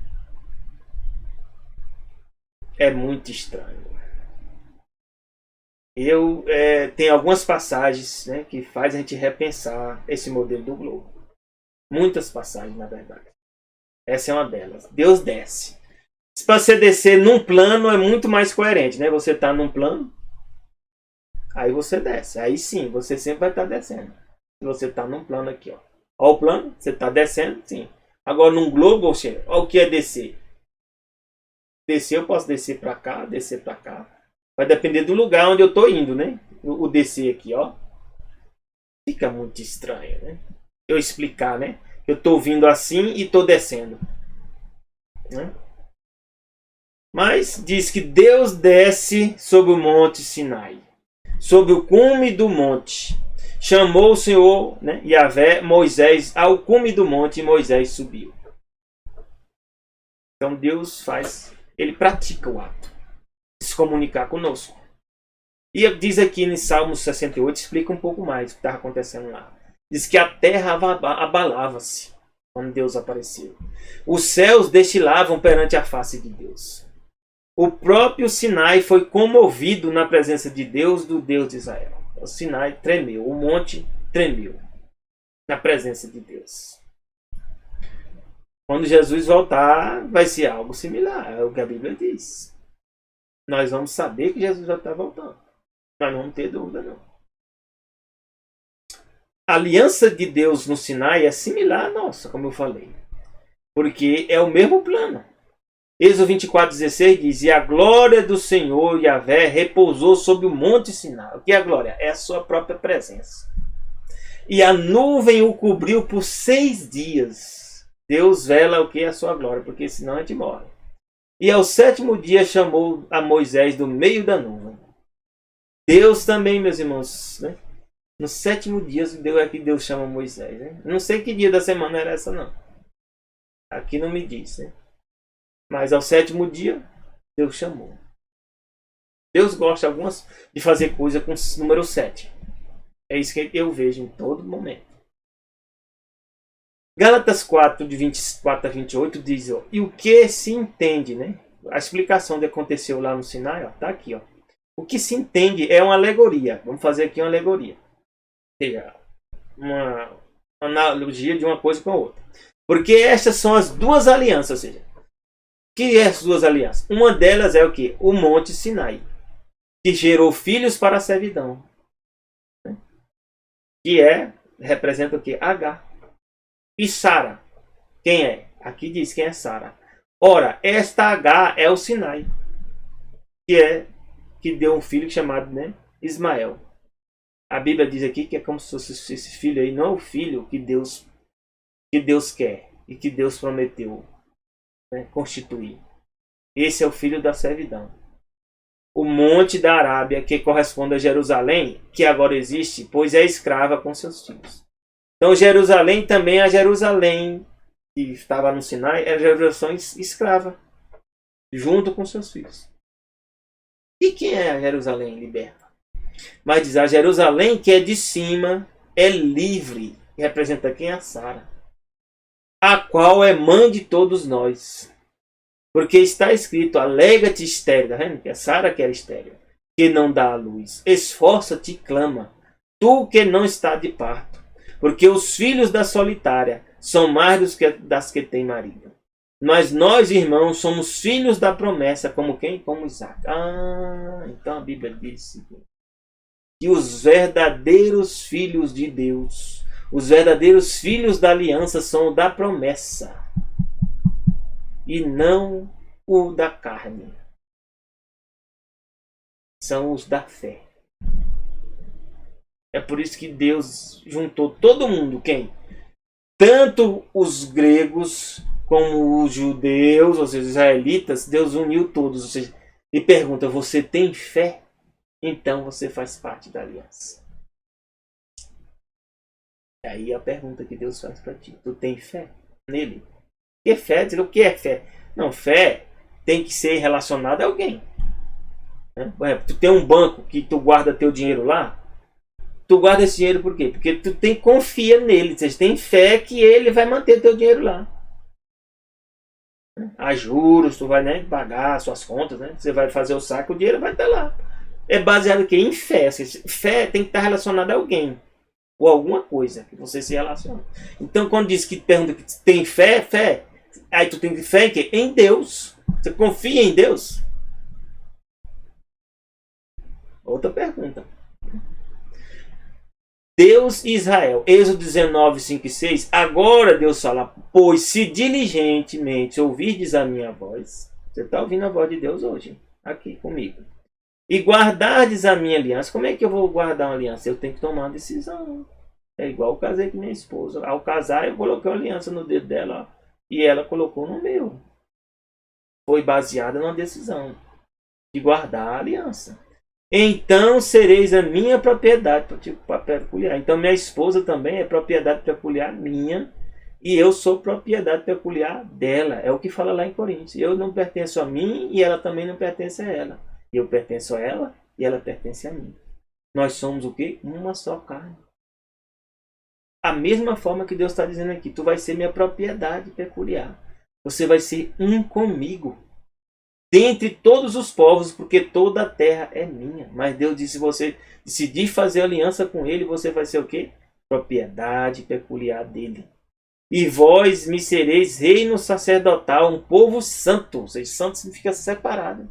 É muito estranho. Tem algumas passagens, né, que faz a gente repensar esse modelo do globo. Muitas passagens, na verdade. Essa é uma delas. Deus desce. Se você descer num plano, é muito mais coerente, né? Você está num plano, aí você desce. Aí sim, você sempre vai estar descendo. Se você está num plano aqui, ó. Olha o plano, você está descendo, sim. Agora, num globo, olha o que é descer. Descer, eu posso descer para cá, descer para cá. Vai depender do lugar onde eu estou indo, né? O descer aqui, ó. Fica muito estranho, né? Eu explicar, né? Eu estou vindo assim e estou descendo. Né? Mas diz que Deus desce sobre o monte Sinai. Sobre o cume do monte. Chamou o Senhor, né, Yahvé, Moisés ao cume do monte e Moisés subiu. Então Deus ele pratica o ato de se comunicar conosco. E diz aqui em Salmo 68, explica um pouco mais o que estava acontecendo lá. Diz que a terra abalava-se quando Deus apareceu. Os céus destilavam perante a face de Deus. O próprio Sinai foi comovido na presença de Deus, do Deus de Israel. O Sinai tremeu, o monte tremeu na presença de Deus. Quando Jesus voltar, vai ser algo similar, é o que a Bíblia diz. Nós vamos saber que Jesus já está voltando. Nós não vamos ter dúvida, não. A aliança de Deus no Sinai é similar à nossa, como eu falei. Porque é o mesmo plano. Êxodo 24:16 diz: e a glória do Senhor Yahvé repousou sobre o monte Sinai. O que é a glória? É a sua própria presença. E a nuvem o cobriu por 6 dias. Deus vela o que é a sua glória, porque senão a gente morre. E ao 7º dia chamou a Moisés do meio da nuvem. Deus também, meus irmãos, né, No 7º dia é que Deus chama Moisés. Né? Não sei que dia da semana era essa, não. Aqui não me diz. Né? Mas ao 7º dia, Deus chamou. Deus gosta de fazer coisa com o número 7. É isso que eu vejo em todo momento. Gálatas 4, de 24 a 28, diz, ó, e o que se entende, né? A explicação do que aconteceu lá no Sinai, ó, tá aqui, ó. O que se entende é uma alegoria. Vamos fazer aqui uma alegoria. Ou seja, uma analogia de uma coisa com a outra. Porque estas são as duas alianças, ou seja, que é as duas alianças? Uma delas é o quê? O Monte Sinai, que gerou filhos para a servidão. Né? Que representa o quê? Agar. E Sara, quem é? Aqui diz quem é Sara. Ora, esta Agar é o Sinai, que deu um filho chamado, né, Ismael. A Bíblia diz aqui que é como se fosse esse filho aí, não é o filho que Deus quer e que Deus prometeu, né, constituir. Esse é o filho da servidão. O monte da Arábia, que corresponde a Jerusalém, que agora existe, pois é escrava com seus filhos. Então Jerusalém também, a Jerusalém que estava no Sinai, era Jerusalém escrava, junto com seus filhos. E quem é a Jerusalém liberta? Mas diz a Jerusalém que é de cima, é livre, que representa quem é a Sara, a qual é mãe de todos nós. Porque está escrito, alega-te estéril, tá vendo? Que é Sara que era estéril, que não dá à luz. Esforça-te e clama, tu que não está de parto. Porque os filhos da solitária são mais das que têm marido. Mas nós, irmãos, somos filhos da promessa, como quem? Como Isaac. Então a Bíblia diz que os verdadeiros filhos de Deus, os verdadeiros filhos da aliança são o da promessa e não o da carne. São os da fé. É por isso que Deus juntou todo mundo. Quem? Tanto os gregos como os judeus, ou seja, os israelitas. Deus uniu todos. Ou seja, e pergunta, você tem fé? Então você faz parte da aliança. E aí a pergunta que Deus faz para ti. Tu tem fé nele? Que fé? O que é fé? Não, fé tem que ser relacionada a alguém. Por exemplo, tu tem um banco que tu guarda teu dinheiro lá. Tu guarda esse dinheiro por quê? Porque tu confia nele. Você tem fé que ele vai manter teu dinheiro lá. A juros, tu vai, né, pagar suas contas, né? Você vai fazer o saque, o dinheiro vai estar lá. É baseado em quê? Em fé. Fé tem que estar relacionada a alguém. Ou alguma coisa que você se relaciona. Então quando diz que pergunta que tem fé, aí tu tem fé em quê? Em Deus. Você confia em Deus? Outra pergunta. Deus e Israel. Êxodo 19, 5 e 6. Agora Deus fala, pois se diligentemente ouvirdes a minha voz. Você está ouvindo a voz de Deus hoje, aqui comigo. E guardardes a minha aliança. Como é que eu vou guardar uma aliança? Eu tenho que tomar uma decisão. É igual eu casei com minha esposa. Ao casar, eu coloquei uma aliança no dedo dela. E ela colocou no meu. Foi baseada numa decisão de guardar a aliança. Então sereis a minha propriedade peculiar. Então minha esposa também é propriedade peculiar minha. E eu sou propriedade peculiar dela. É o que fala lá em Coríntios. Eu não pertenço a mim e ela também não pertence a ela. Eu pertenço a ela e ela pertence a mim. Nós somos o quê? Uma só carne. A mesma forma que Deus está dizendo aqui. Tu vai ser minha propriedade peculiar. Você vai ser um comigo. Dentre todos os povos, porque toda a terra é minha. Mas Deus disse, se você decidir fazer aliança com ele, você vai ser o quê? Propriedade peculiar dele. E vós me sereis reino sacerdotal, um povo santo. Ou seja, santo significa separado.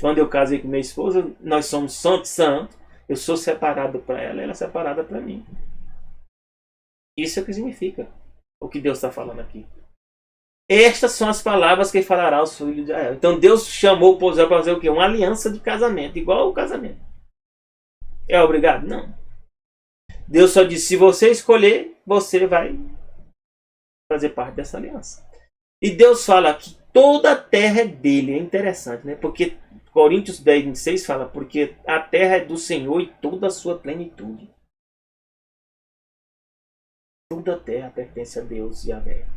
Quando eu casei com minha esposa, nós somos santo. Eu sou separado para ela, ela é separada para mim. Isso é o que significa o que Deus está falando aqui. Estas são as palavras que falará aos filhos de Israel. Então Deus chamou o povo para fazer o quê? Uma aliança de casamento, igual ao casamento. É obrigado? Não. Deus só disse, se você escolher, você vai fazer parte dessa aliança. E Deus fala que toda a terra é dele. É interessante, né? Porque Coríntios 10, 26 fala, porque a terra é do Senhor e toda a sua plenitude. Toda a terra pertence a Deus, Yahvé.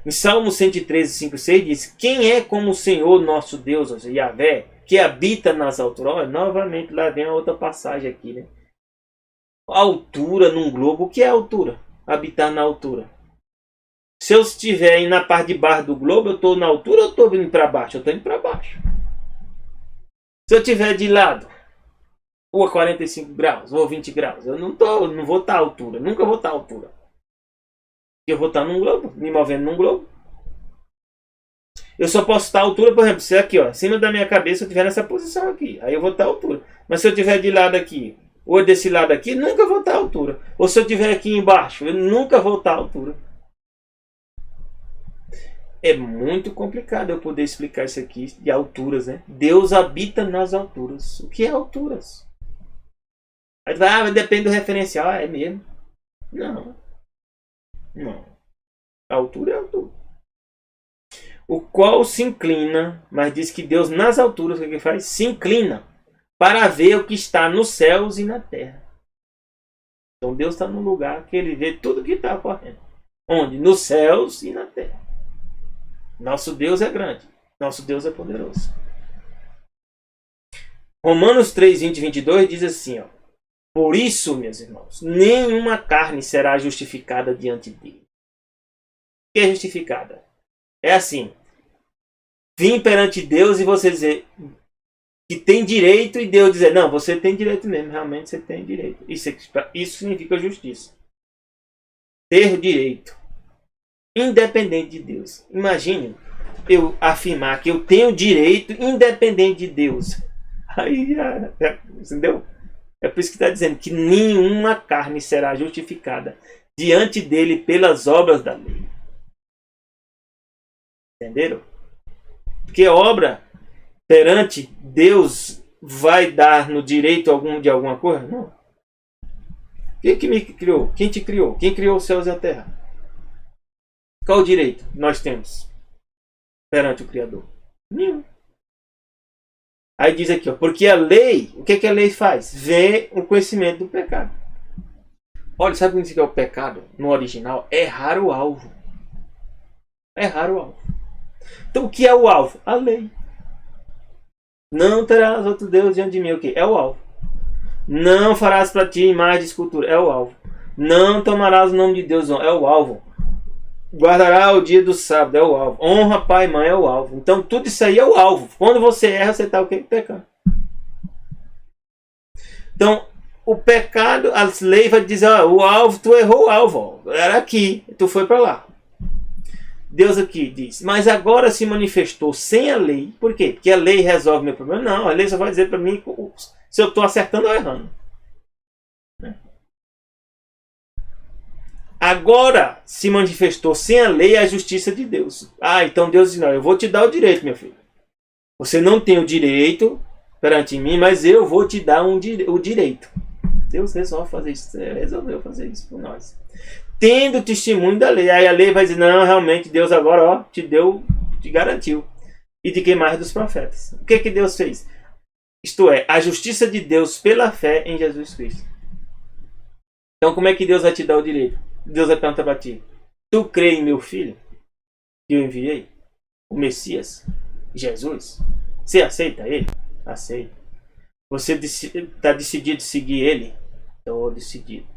Em Salmo 113, 5 e 6 diz: quem é como o Senhor nosso Deus, ou seja, Yahvé, que habita nas alturas? Olha, novamente lá vem a outra passagem aqui, né? Altura num globo. O que é altura? Habitar na altura. Se eu estiver aí na parte de baixo do globo, eu estou na altura ou estou vindo para baixo? Eu estou indo para baixo. Se eu estiver de lado, ou a 45 graus, ou 20 graus, eu não vou estar à altura. Nunca vou estar à altura. Eu vou estar num globo, me movendo num globo. Eu só posso estar à altura, por exemplo, se aqui, ó, em cima da minha cabeça, eu estiver nessa posição aqui. Aí eu vou estar à altura. Mas se eu estiver de lado aqui, ou desse lado aqui, nunca vou estar à altura. Ou se eu estiver aqui embaixo, eu nunca vou estar à altura. É muito complicado eu poder explicar isso aqui de alturas, né? Deus habita nas alturas. O que é alturas? Aí tu vai, depende do referencial. É mesmo? Não. Não. A altura é a altura. O qual se inclina, mas diz que Deus nas alturas, o que ele faz? Se inclina para ver o que está nos céus e na terra. Então Deus está num lugar que ele vê tudo que está ocorrendo. Onde? Nos céus e na terra. Nosso Deus é grande. Nosso Deus é poderoso. Romanos 3, 20 e 22 diz assim, ó: por isso, meus irmãos, nenhuma carne será justificada diante dele. O que é justificada? É assim: vim perante Deus e você dizer que tem direito, e Deus dizer, não, você tem direito mesmo, realmente você tem direito. Isso significa justiça. Ter direito. Independente de Deus. Imagine eu afirmar que eu tenho direito independente de Deus. Aí já entendeu? É por isso que está dizendo que nenhuma carne será justificada diante dele pelas obras da lei. Entenderam? Porque obra perante Deus vai dar no direito de alguma coisa? Não. Quem que me criou? Quem te criou? Quem criou os céus e a terra? Qual o direito nós temos perante o Criador? Nenhum. Aí diz aqui, ó, porque a lei, o que a lei faz? Vê o conhecimento do pecado. Olha, sabe o que é o pecado no original? Errar o alvo. Errar o alvo. Então o que é o alvo? A lei. Não terás outro Deus diante de mim. O que? É o alvo. Não farás para ti imagem de escultura. É o alvo. Não tomarás o nome de Deus. É o alvo. Guardará o dia do sábado, é o alvo. Honra pai e mãe, é o alvo. Então tudo isso aí é o alvo. Quando você erra, você está o quê? Pecando. Então o pecado, a lei vai dizer, ó, o alvo, tu errou o alvo, ó. Era aqui, tu foi para lá. Deus aqui diz, mas agora se manifestou sem a lei. Por quê? Porque a lei resolve meu problema? Não, a lei só vai dizer para mim se eu estou acertando ou errando. Agora se manifestou sem a lei a justiça de Deus. Ah, então Deus diz, não, eu vou te dar o direito, meu filho. Você não tem o direito perante mim, mas eu vou te dar o direito. Deus resolve fazer isso. Resolveu fazer isso por nós. Tendo testemunho da lei. Aí a lei vai dizer, não, realmente Deus agora, ó, te garantiu. E de quem mais? Dos profetas. O que Deus fez? Isto é, a justiça de Deus pela fé em Jesus Cristo. Então como é que Deus vai te dar o direito? Deus vai perguntar para ti, tu crê em meu filho que eu enviei? O Messias? Jesus? Você aceita ele? Aceita. Você está decidido seguir ele? Estou decidido.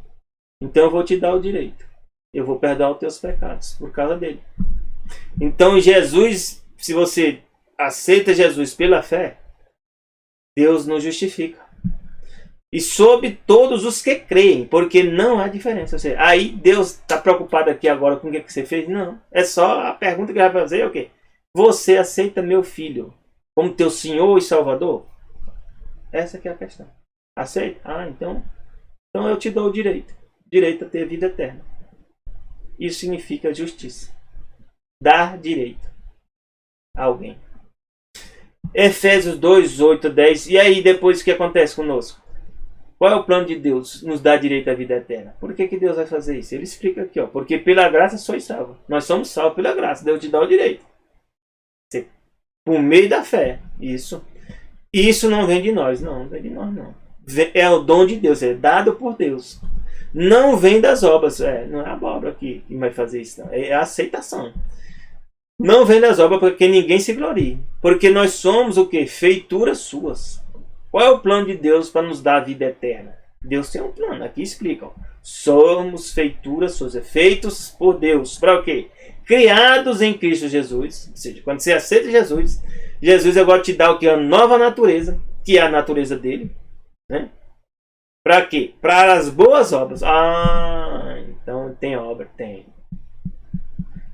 Então eu vou te dar o direito. Eu vou perdoar os teus pecados por causa dele. Então Jesus, se você aceita Jesus pela fé, Deus nos justifica. E sobre todos os que creem, porque não há diferença. Ou seja, aí Deus está preocupado aqui agora com o que você fez? Não. É só a pergunta que ele vai fazer, é o quê? Você aceita meu filho como teu Senhor e Salvador? Essa que é a questão. Aceita? Ah, então eu te dou o direito. Direito a ter vida eterna. Isso significa justiça. Dar direito a alguém. Efésios 2, 8, 10. E aí depois o que acontece conosco? Qual é o plano de Deus? Nos dá direito à vida eterna. Por que Deus vai fazer isso? Ele explica aqui, ó. Porque pela graça sois salvos. Nós somos salvos pela graça. Deus te dá o direito. Por meio da fé. Isso. Isso não vem de nós. Não vem de nós, não. É o dom de Deus. É dado por Deus. Não vem das obras. Não é a obra que vai fazer isso, não. É a aceitação. Não vem das obras porque ninguém se glorie. Porque nós somos o quê? Feituras suas. Qual é o plano de Deus para nos dar a vida eterna? Deus tem um plano. Aqui explicam. Somos feituras suas. Feitos por Deus. Para o quê? Criados em Cristo Jesus. Ou seja, quando você aceita Jesus, Jesus agora te dá o que? A nova natureza. Que é a natureza dele. Né? Para quê? Para as boas obras. Então tem obra? Tem.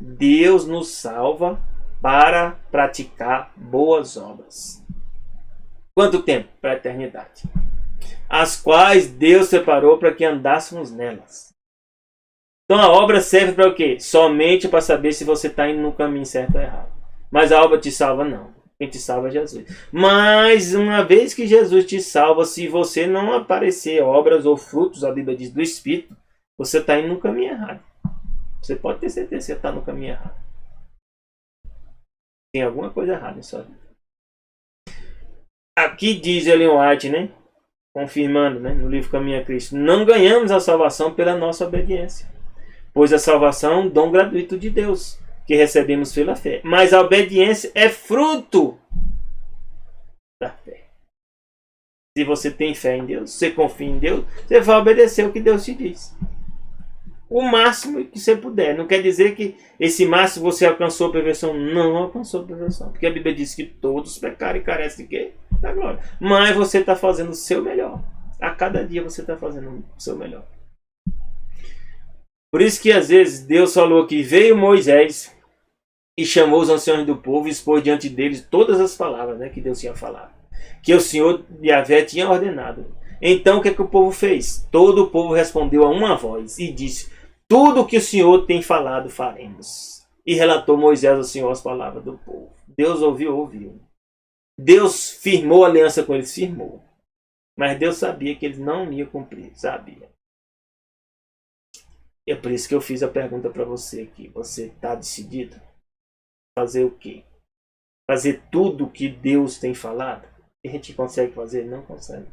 Deus nos salva para praticar boas obras. Quanto tempo? Para a eternidade. As quais Deus separou para que andássemos nelas. Então a obra serve para o quê? Somente para saber se você está indo no caminho certo ou errado. Mas a obra te salva? Não. Quem te salva é Jesus. Mas uma vez que Jesus te salva, se você não aparecer obras ou frutos, a Bíblia diz, do Espírito, você está indo no caminho errado. Você pode ter certeza que você está no caminho errado. Tem alguma coisa errada em sua vida. Aqui diz Ellen White, né? Confirmando, né? No livro Caminho a Cristo. Não ganhamos a salvação pela nossa obediência. Pois a salvação é um dom gratuito de Deus, que recebemos pela fé. Mas a obediência é fruto da fé. Se você tem fé em Deus, você confia em Deus, você vai obedecer o que Deus te diz. O máximo que você puder. Não quer dizer que esse máximo você alcançou a perfeição. Não alcançou a perfeição. Porque a Bíblia diz que todos pecaram e carecem de quê? Da glória. Mas você está fazendo o seu melhor. A cada dia você está fazendo o seu melhor. Por isso que às vezes Deus falou que veio Moisés e chamou os anciões do povo e expôs diante deles todas as palavras, né, que Deus tinha falado. Que o Senhor Yahvé tinha ordenado. Então o que o povo fez? Todo o povo respondeu a uma voz e disse: tudo o que o Senhor tem falado faremos. E relatou Moisés ao Senhor as palavras do povo. Deus ouviu. Deus firmou a aliança com eles, firmou. Mas Deus sabia que eles não iam cumprir, sabia. É por isso que eu fiz a pergunta para você aqui. Você está decidido? Fazer o quê? Fazer tudo o que Deus tem falado? E a gente consegue fazer? Não consegue.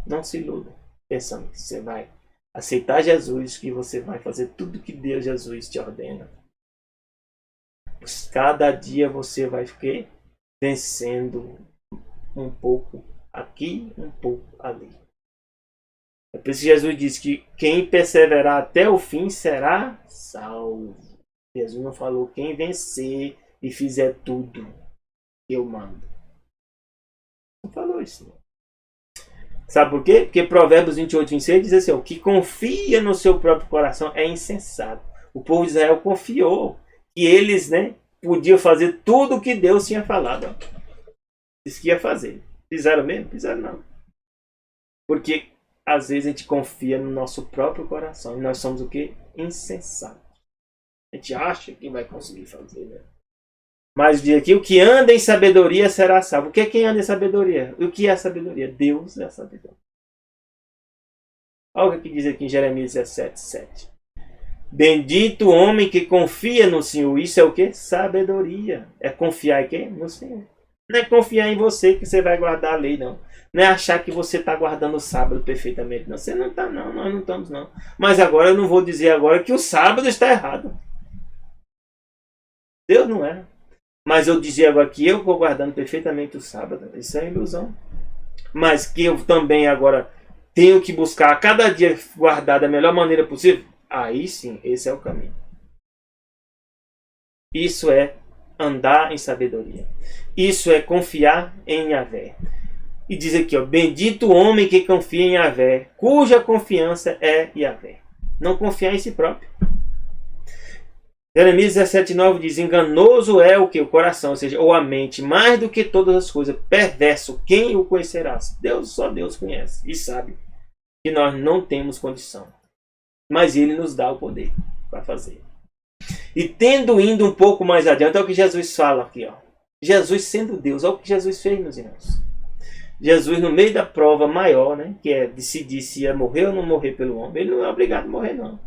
Não se iluda pensando que você vai aceitar Jesus, que você vai fazer tudo que Deus, Jesus, te ordena. Cada dia você vai ficar vencendo um pouco aqui, um pouco ali. É por isso que Jesus diz que quem perseverar até o fim será salvo. Jesus não falou quem vencer e fizer tudo que eu mando. Não falou isso, não. Sabe por quê? Porque Provérbios 28, 26 diz assim: o que confia no seu próprio coração é insensato. O povo de Israel confiou que eles, né, podiam fazer tudo o que Deus tinha falado. Disse que ia fazer. Fizeram mesmo? Fizeram não. Porque às vezes a gente confia no nosso próprio coração e nós somos o quê? Insensatos. A gente acha que vai conseguir fazer, né? Mas diz aqui: o que anda em sabedoria será salvo. O que é quem anda em sabedoria? O que é a sabedoria? Deus é a sabedoria. Olha o que diz aqui em Jeremias 17, 7. Bendito o homem que confia no Senhor. Isso é o que? Sabedoria. É confiar em quem? No Senhor. Não é confiar em você que você vai guardar a lei, não. Não é achar que você está guardando o sábado perfeitamente. Não, você não está, não. Nós não estamos, não. Mas agora eu não vou dizer agora que o sábado está errado. Deus não é. Mas eu dizia agora que eu vou guardando perfeitamente o sábado. Isso é ilusão. Mas que eu também agora tenho que buscar a cada dia guardar da melhor maneira possível. Aí sim, esse é o caminho. Isso é andar em sabedoria. Isso é confiar em Yahvé. E diz aqui, ó: bendito o homem que confia em Yahvé, cuja confiança é Yahvé. Não confiar em si próprio. Jeremias 17,9 diz: enganoso é o que? O coração, ou seja, ou a mente, mais do que todas as coisas. Perverso, quem o conhecerá? Deus, só Deus conhece e sabe que nós não temos condição. Mas Ele nos dá o poder para fazer. E tendo indo um pouco mais adiante, olha o que Jesus fala aqui, ó. Jesus sendo Deus, olha o que Jesus fez, meus irmãos. Jesus, no meio da prova maior, né, que é decidir se ia morrer ou não morrer pelo homem, Ele não é obrigado a morrer, não.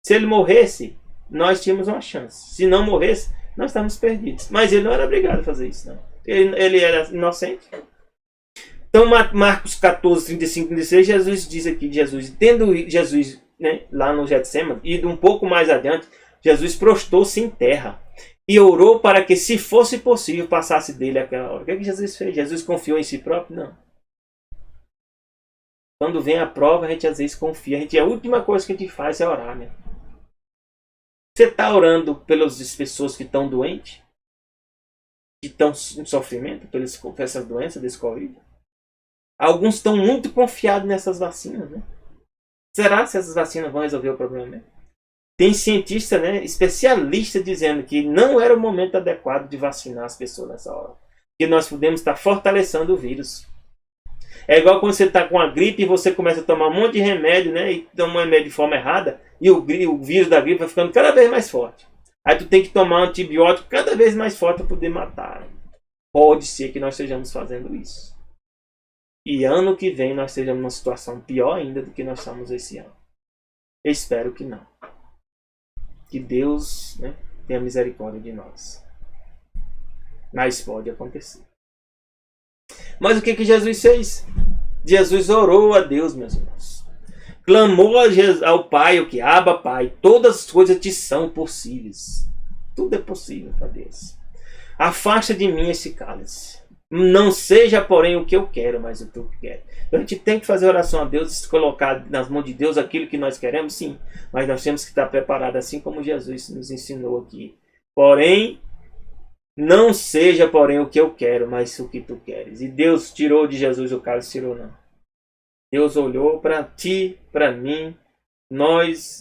Se Ele morresse, nós tínhamos uma chance. Se não morresse, nós estávamos perdidos. Mas Ele não era obrigado a fazer isso, não. Ele era inocente. Então, Marcos 14, 35, 36, Jesus diz aqui, tendo Jesus, né, lá no Getsemane, ido um pouco mais adiante, Jesus prostrou-se em terra e orou para que, se fosse possível, passasse dele aquela hora. O que é que Jesus fez? Jesus confiou em si próprio? Não. Quando vem a prova, a gente às vezes confia. A última coisa que a gente faz é orar, né? Você está orando pelas pessoas que estão doentes? Que estão em sofrimento por essas doenças desse Covid? Alguns estão muito confiados nessas vacinas, né? Será que essas vacinas vão resolver o problema mesmo? Tem cientista, né, especialista dizendo que não era o momento adequado de vacinar as pessoas nessa hora. Que nós podemos estar fortalecendo o vírus. É igual quando você está com a gripe e você começa a tomar um monte de remédio, né? E toma um remédio de forma errada. E o vírus da gripe vai ficando cada vez mais forte. Aí tu tem que tomar um antibiótico cada vez mais forte para poder matar. Pode ser que nós estejamos fazendo isso. E ano que vem nós estejamos numa situação pior ainda do que nós estamos esse ano. Eu espero que não. Que Deus, né, tenha misericórdia de nós. Mas pode acontecer. Mas o que Jesus fez? Jesus orou a Deus, meus irmãos. Clamou ao Pai, o que? Abba, Pai, todas as coisas te são possíveis. Tudo é possível para Deus. Afasta de mim esse cálice. Não seja, porém, o que eu quero, mas o que eu quero. A gente tem que fazer oração a Deus, colocar nas mãos de Deus aquilo que nós queremos, sim. Mas nós temos que estar preparados, assim como Jesus nos ensinou aqui. Porém, não seja, porém, o que eu quero, mas o que tu queres. E Deus tirou de Jesus o cálice, tirou não. Deus olhou para ti, para mim.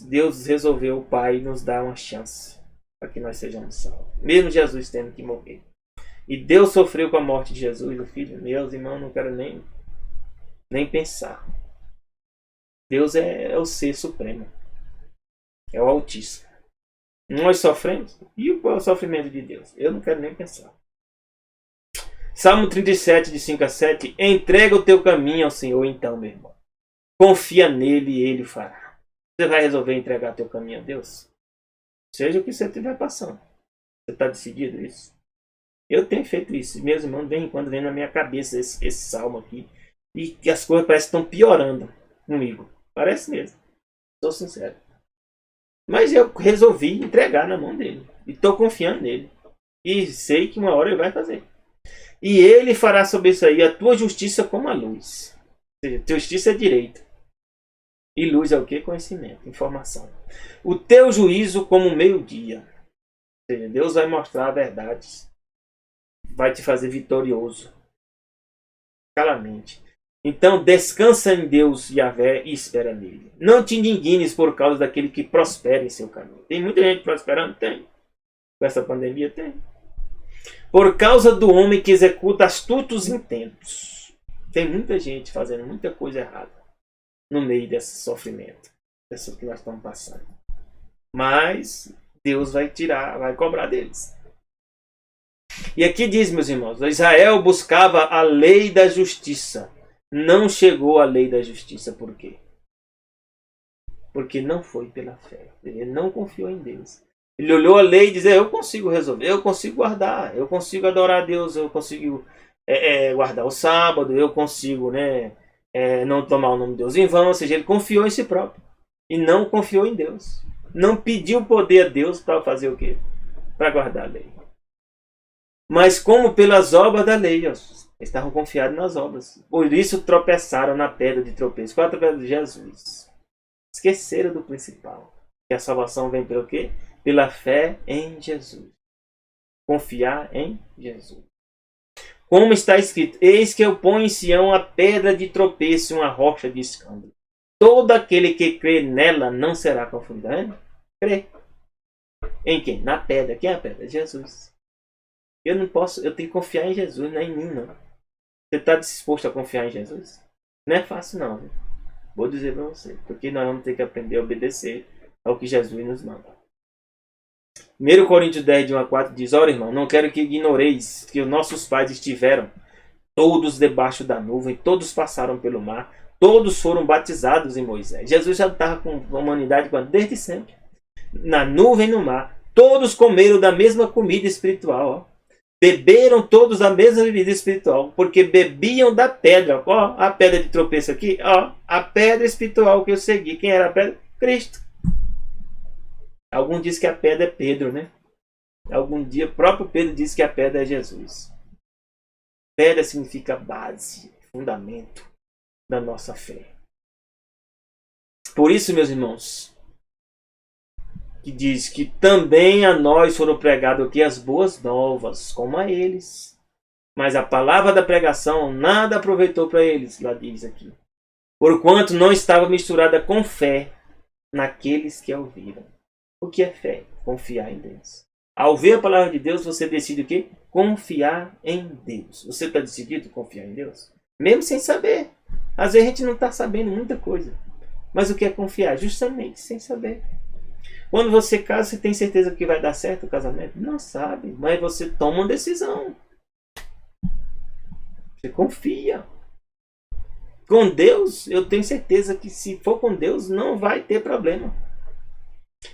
Deus resolveu, o Pai, nos dar uma chance para que nós sejamos salvos. Mesmo Jesus tendo que morrer. E Deus sofreu com a morte de Jesus, o Filho. Meus irmãos, não quero nem pensar. Deus é o Ser Supremo. É o Altíssimo. Nós sofremos. E qual é o sofrimento de Deus? Eu não quero nem pensar. Salmo 37, de 5 a 7. Entrega o teu caminho ao Senhor, então, meu irmão. Confia nele e ele fará. Você vai resolver entregar teu caminho a Deus? Seja o que você estiver passando. Você está decidido isso? Eu tenho feito isso. Meus irmãos, de vez em quando vem na minha cabeça esse salmo aqui. E as coisas parecem que estão piorando comigo. Parece mesmo. Sou sincero. Mas eu resolvi entregar na mão dele. E estou confiando nele. E sei que uma hora ele vai fazer. E ele fará sobre isso aí a tua justiça como a luz. Ou seja, justiça é direito. E luz é o que? Conhecimento, informação. O teu juízo como meio-dia. Ou seja, Deus vai mostrar a verdade. Vai te fazer vitorioso. Claramente. Então descansa em Deus, Yahvé, e espera nele. Não te indignes por causa daquele que prospera em seu caminho. Tem muita gente prosperando? Tem. Com essa pandemia? Tem. Por causa do homem que executa astutos intentos. Tem muita gente fazendo muita coisa errada no meio desse sofrimento. Dessa que nós estamos passando. Mas Deus vai tirar, vai cobrar deles. E aqui diz, meus irmãos, Israel buscava a lei da justiça. Não chegou à lei da justiça. Por quê? Porque não foi pela fé. Ele não confiou em Deus. Ele olhou a lei e disse, eu consigo resolver, eu consigo guardar, eu consigo adorar a Deus, eu consigo guardar o sábado, eu consigo, né, não tomar o nome de Deus em vão. Ou seja, ele confiou em si próprio. E não confiou em Deus. Não pediu poder a Deus para fazer o quê? Para guardar a lei. Mas como pelas obras da lei, eles estavam confiados nas obras. Por isso tropeçaram na pedra de tropeço. Qual é a pedra de Jesus? Esqueceram do principal. Que a salvação vem pelo quê? Pela fé em Jesus. Confiar em Jesus. Como está escrito, eis que eu ponho em Sião a pedra de tropeço e uma rocha de escândalo. Todo aquele que crê nela não será confundido. Crê. Em quem? Na pedra. Quem é a pedra? Jesus. Eu não posso, eu tenho que confiar em Jesus, não é em mim, não. Você está disposto a confiar em Jesus? Não é fácil, não. Viu? Vou dizer para você. Porque nós vamos ter que aprender a obedecer ao que Jesus nos manda. 1 Coríntios 10, de 1 a 4 diz, ora, irmão, não quero que ignoreis que os nossos pais estiveram todos debaixo da nuvem, todos passaram pelo mar, todos foram batizados em Moisés. Jesus já estava com a humanidade desde sempre. Na nuvem e no mar. Todos comeram da mesma comida espiritual. Ó. Beberam todos a mesma bebida espiritual, porque bebiam da pedra. Ó, a pedra de tropeço aqui, ó, a pedra espiritual que eu segui. Quem era a pedra? Cristo. Alguns dizem que a pedra é Pedro, né? Algum dia, o próprio Pedro disse que a pedra é Jesus. Pedra significa base, fundamento da nossa fé. Por isso, meus irmãos, que diz que também a nós foram pregadas aqui as boas novas, como a eles. Mas a palavra da pregação nada aproveitou para eles, lá diz aqui. Porquanto não estava misturada com fé naqueles que a ouviram. O que é fé? Confiar em Deus. Ao ver a palavra de Deus, você decide o quê? Confiar em Deus. Você está decidido a confiar em Deus? Mesmo sem saber. Às vezes a gente não está sabendo muita coisa. Mas o que é confiar? Justamente sem saber. Quando você casa, você tem certeza que vai dar certo o casamento? Não sabe, mas você toma uma decisão. Você confia. Com Deus, eu tenho certeza que se for com Deus, não vai ter problema.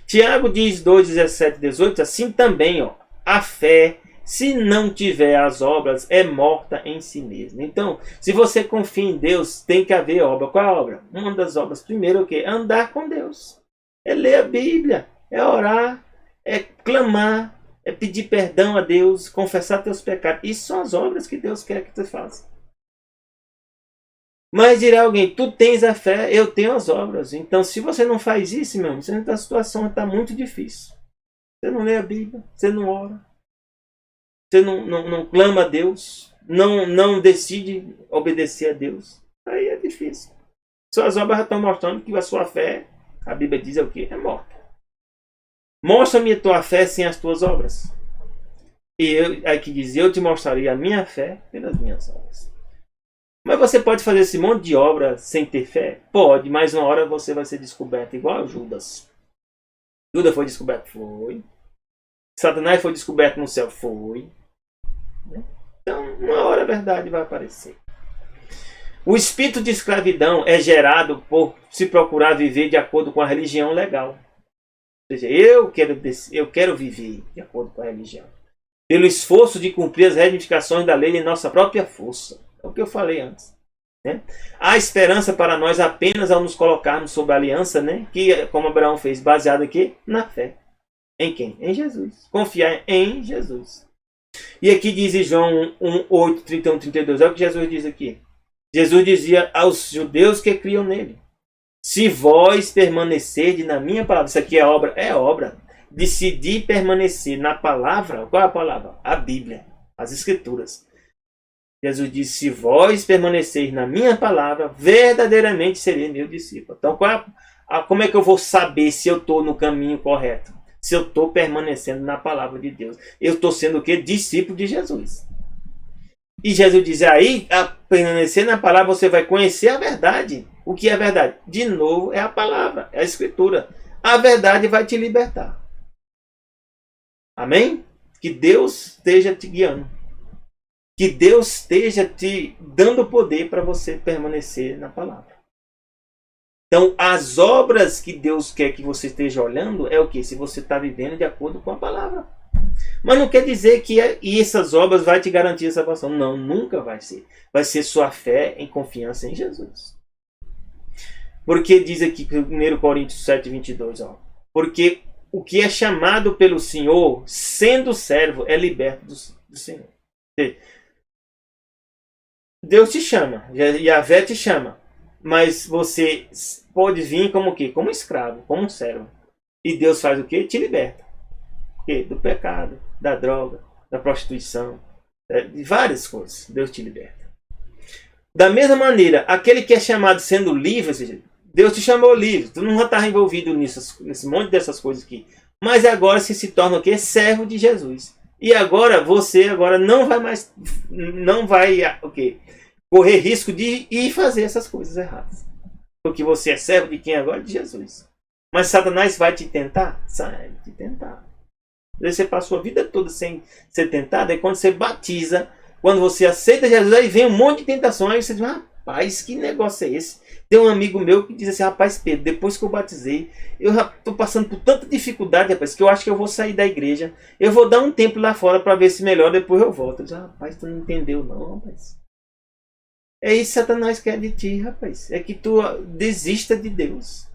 Tiago diz 2, 17, 18, assim também, ó, a fé, se não tiver as obras, é morta em si mesma. Então, se você confia em Deus, tem que haver obra. Qual é a obra? Uma das obras, primeiro, o quê? Andar com Deus. É ler a Bíblia, é orar, é clamar, é pedir perdão a Deus, confessar teus pecados. Isso são as obras que Deus quer que tu faça. Mas dirá alguém, tu tens a fé, eu tenho as obras. Então, se você não faz isso, meu irmão, a situação está muito difícil. Você não lê a Bíblia, você não ora, você não clama a Deus, não decide obedecer a Deus. Aí é difícil. Suas obras já estão mostrando que a sua fé, a Bíblia diz, é o quê? É morta. Mostra-me a tua fé sem as tuas obras. E aqui diz, eu te mostrarei a minha fé pelas minhas obras. Mas você pode fazer esse monte de obra sem ter fé? Pode, mas uma hora você vai ser descoberto igual a Judas. Judas foi descoberto? Foi. Satanás foi descoberto no céu? Foi. Então, uma hora a verdade vai aparecer. O espírito de escravidão é gerado por se procurar viver de acordo com a religião legal. Ou seja, eu quero viver de acordo com a religião. Pelo esforço de cumprir as reivindicações da lei em nossa própria força. É o que eu falei antes. Né? Há esperança para nós apenas ao nos colocarmos sob a aliança, né? Que, como Abraão fez, baseado aqui na fé. Em quem? Em Jesus. Confiar em Jesus. E aqui diz em João 1, 8, 31, 32. Olha o que Jesus diz aqui. Jesus dizia aos judeus que criam nele. Se vós permanecerdes na minha palavra. Isso aqui é obra? É obra. Decidir permanecer na palavra. Qual é a palavra? A Bíblia. As Escrituras. Jesus disse, se vós permaneceis na minha palavra, verdadeiramente serei meu discípulo. Então, como é que eu vou saber se eu estou no caminho correto? Se eu estou permanecendo na palavra de Deus. Eu estou sendo o quê? Discípulo de Jesus. E Jesus diz, aí, a permanecer na palavra, você vai conhecer a verdade. O que é a verdade? De novo, é a palavra, é a Escritura. A verdade vai te libertar. Amém? Que Deus esteja te guiando. Que Deus esteja te dando poder para você permanecer na palavra. Então, as obras que Deus quer que você esteja olhando é o que? Se você está vivendo de acordo com a palavra. Mas não quer dizer que essas obras vão te garantir a salvação. Não, nunca vai ser. Vai ser sua fé em confiança em Jesus. Porque diz aqui, 1 Coríntios 7, 22, ó. Porque o que é chamado pelo Senhor, sendo servo, é liberto do Senhor. Deus te chama, Yahvé te chama, mas você pode vir como o quê? Como escravo, como um servo. E Deus faz o quê? Te liberta. O quê? Do pecado, da droga, da prostituição, de várias coisas. Deus te liberta. Da mesma maneira, aquele que é chamado sendo livre, ou seja, Deus te chamou livre, tu não está envolvido nesse monte dessas coisas aqui. Mas agora você se torna o quê? Servo de Jesus. E agora você não vai o quê? Correr risco de ir fazer essas coisas erradas. Porque você é servo de quem agora? De Jesus. Mas Satanás vai te tentar? Vai te tentar. Você passou a vida toda sem ser tentado, é quando você batiza, quando você aceita Jesus, aí vem um monte de tentações, aí você diz, rapaz, que negócio é esse? Tem um amigo meu que diz assim, rapaz, Pedro, depois que eu batizei, eu já tô passando por tanta dificuldade, rapaz, que eu acho que eu vou sair da igreja. Eu vou dar um tempo lá fora para ver se melhor, depois eu volto. Eu disse, rapaz, tu não entendeu não, rapaz. É isso que Satanás quer de ti, rapaz. É que tu desista de Deus.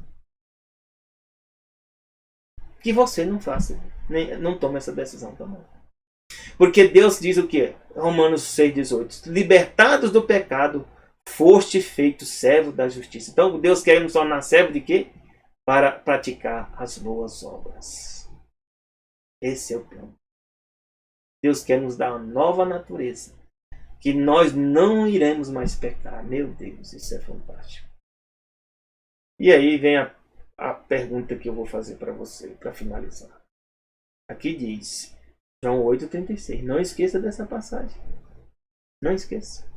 Que você não faça, não tome essa decisão também. Porque Deus diz o que? Romanos 6,18. Libertados do pecado, foste feito servo da justiça. Então Deus quer nos tornar servo de quê? Para praticar as boas obras. Esse é o plano. Deus quer nos dar uma nova natureza. Que nós não iremos mais pecar. Meu Deus, isso é fantástico. E aí vem a pergunta que eu vou fazer para você, para finalizar. Aqui diz, João 8,36. Não esqueça dessa passagem. Não esqueça.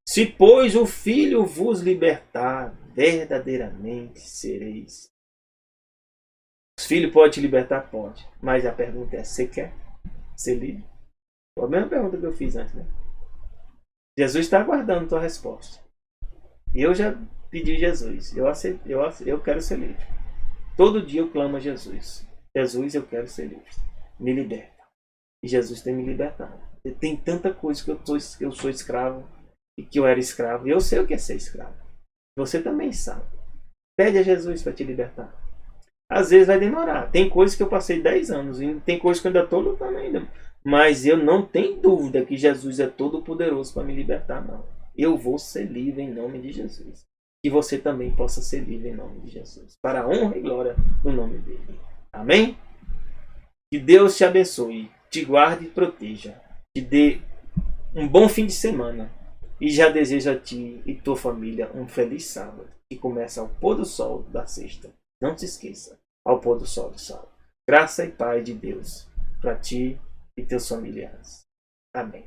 Se, pois, o Filho vos libertar, verdadeiramente sereis. O Filho pode te libertar? Pode. Mas a pergunta é, você quer ser livre? Foi a mesma pergunta que eu fiz antes, né? Jesus está aguardando a tua resposta. Eu já pedi Jesus. Eu quero ser livre. Todo dia eu clamo a Jesus. Jesus, eu quero ser livre. Me liberta. E Jesus tem me libertado. Tem tanta coisa que eu sou escravo e que eu era escravo. E eu sei o que é ser escravo. Você também sabe. Pede a Jesus para te libertar. Às vezes vai demorar. Tem coisas que eu passei 10 anos e tem coisas que eu ainda estou lutando ainda. Mas eu não tenho dúvida que Jesus é todo poderoso para me libertar, não. Eu vou ser livre em nome de Jesus. Que você também possa ser livre em nome de Jesus. Para a honra e glória no nome dele. Amém? Que Deus te abençoe, te guarde e proteja. Te dê um bom fim de semana. E já desejo a ti e tua família um feliz sábado. Que começa ao pôr do sol da sexta. Não se esqueça, ao pôr do sol do sábado. Graça e paz de Deus para ti e teus familiares. Amém.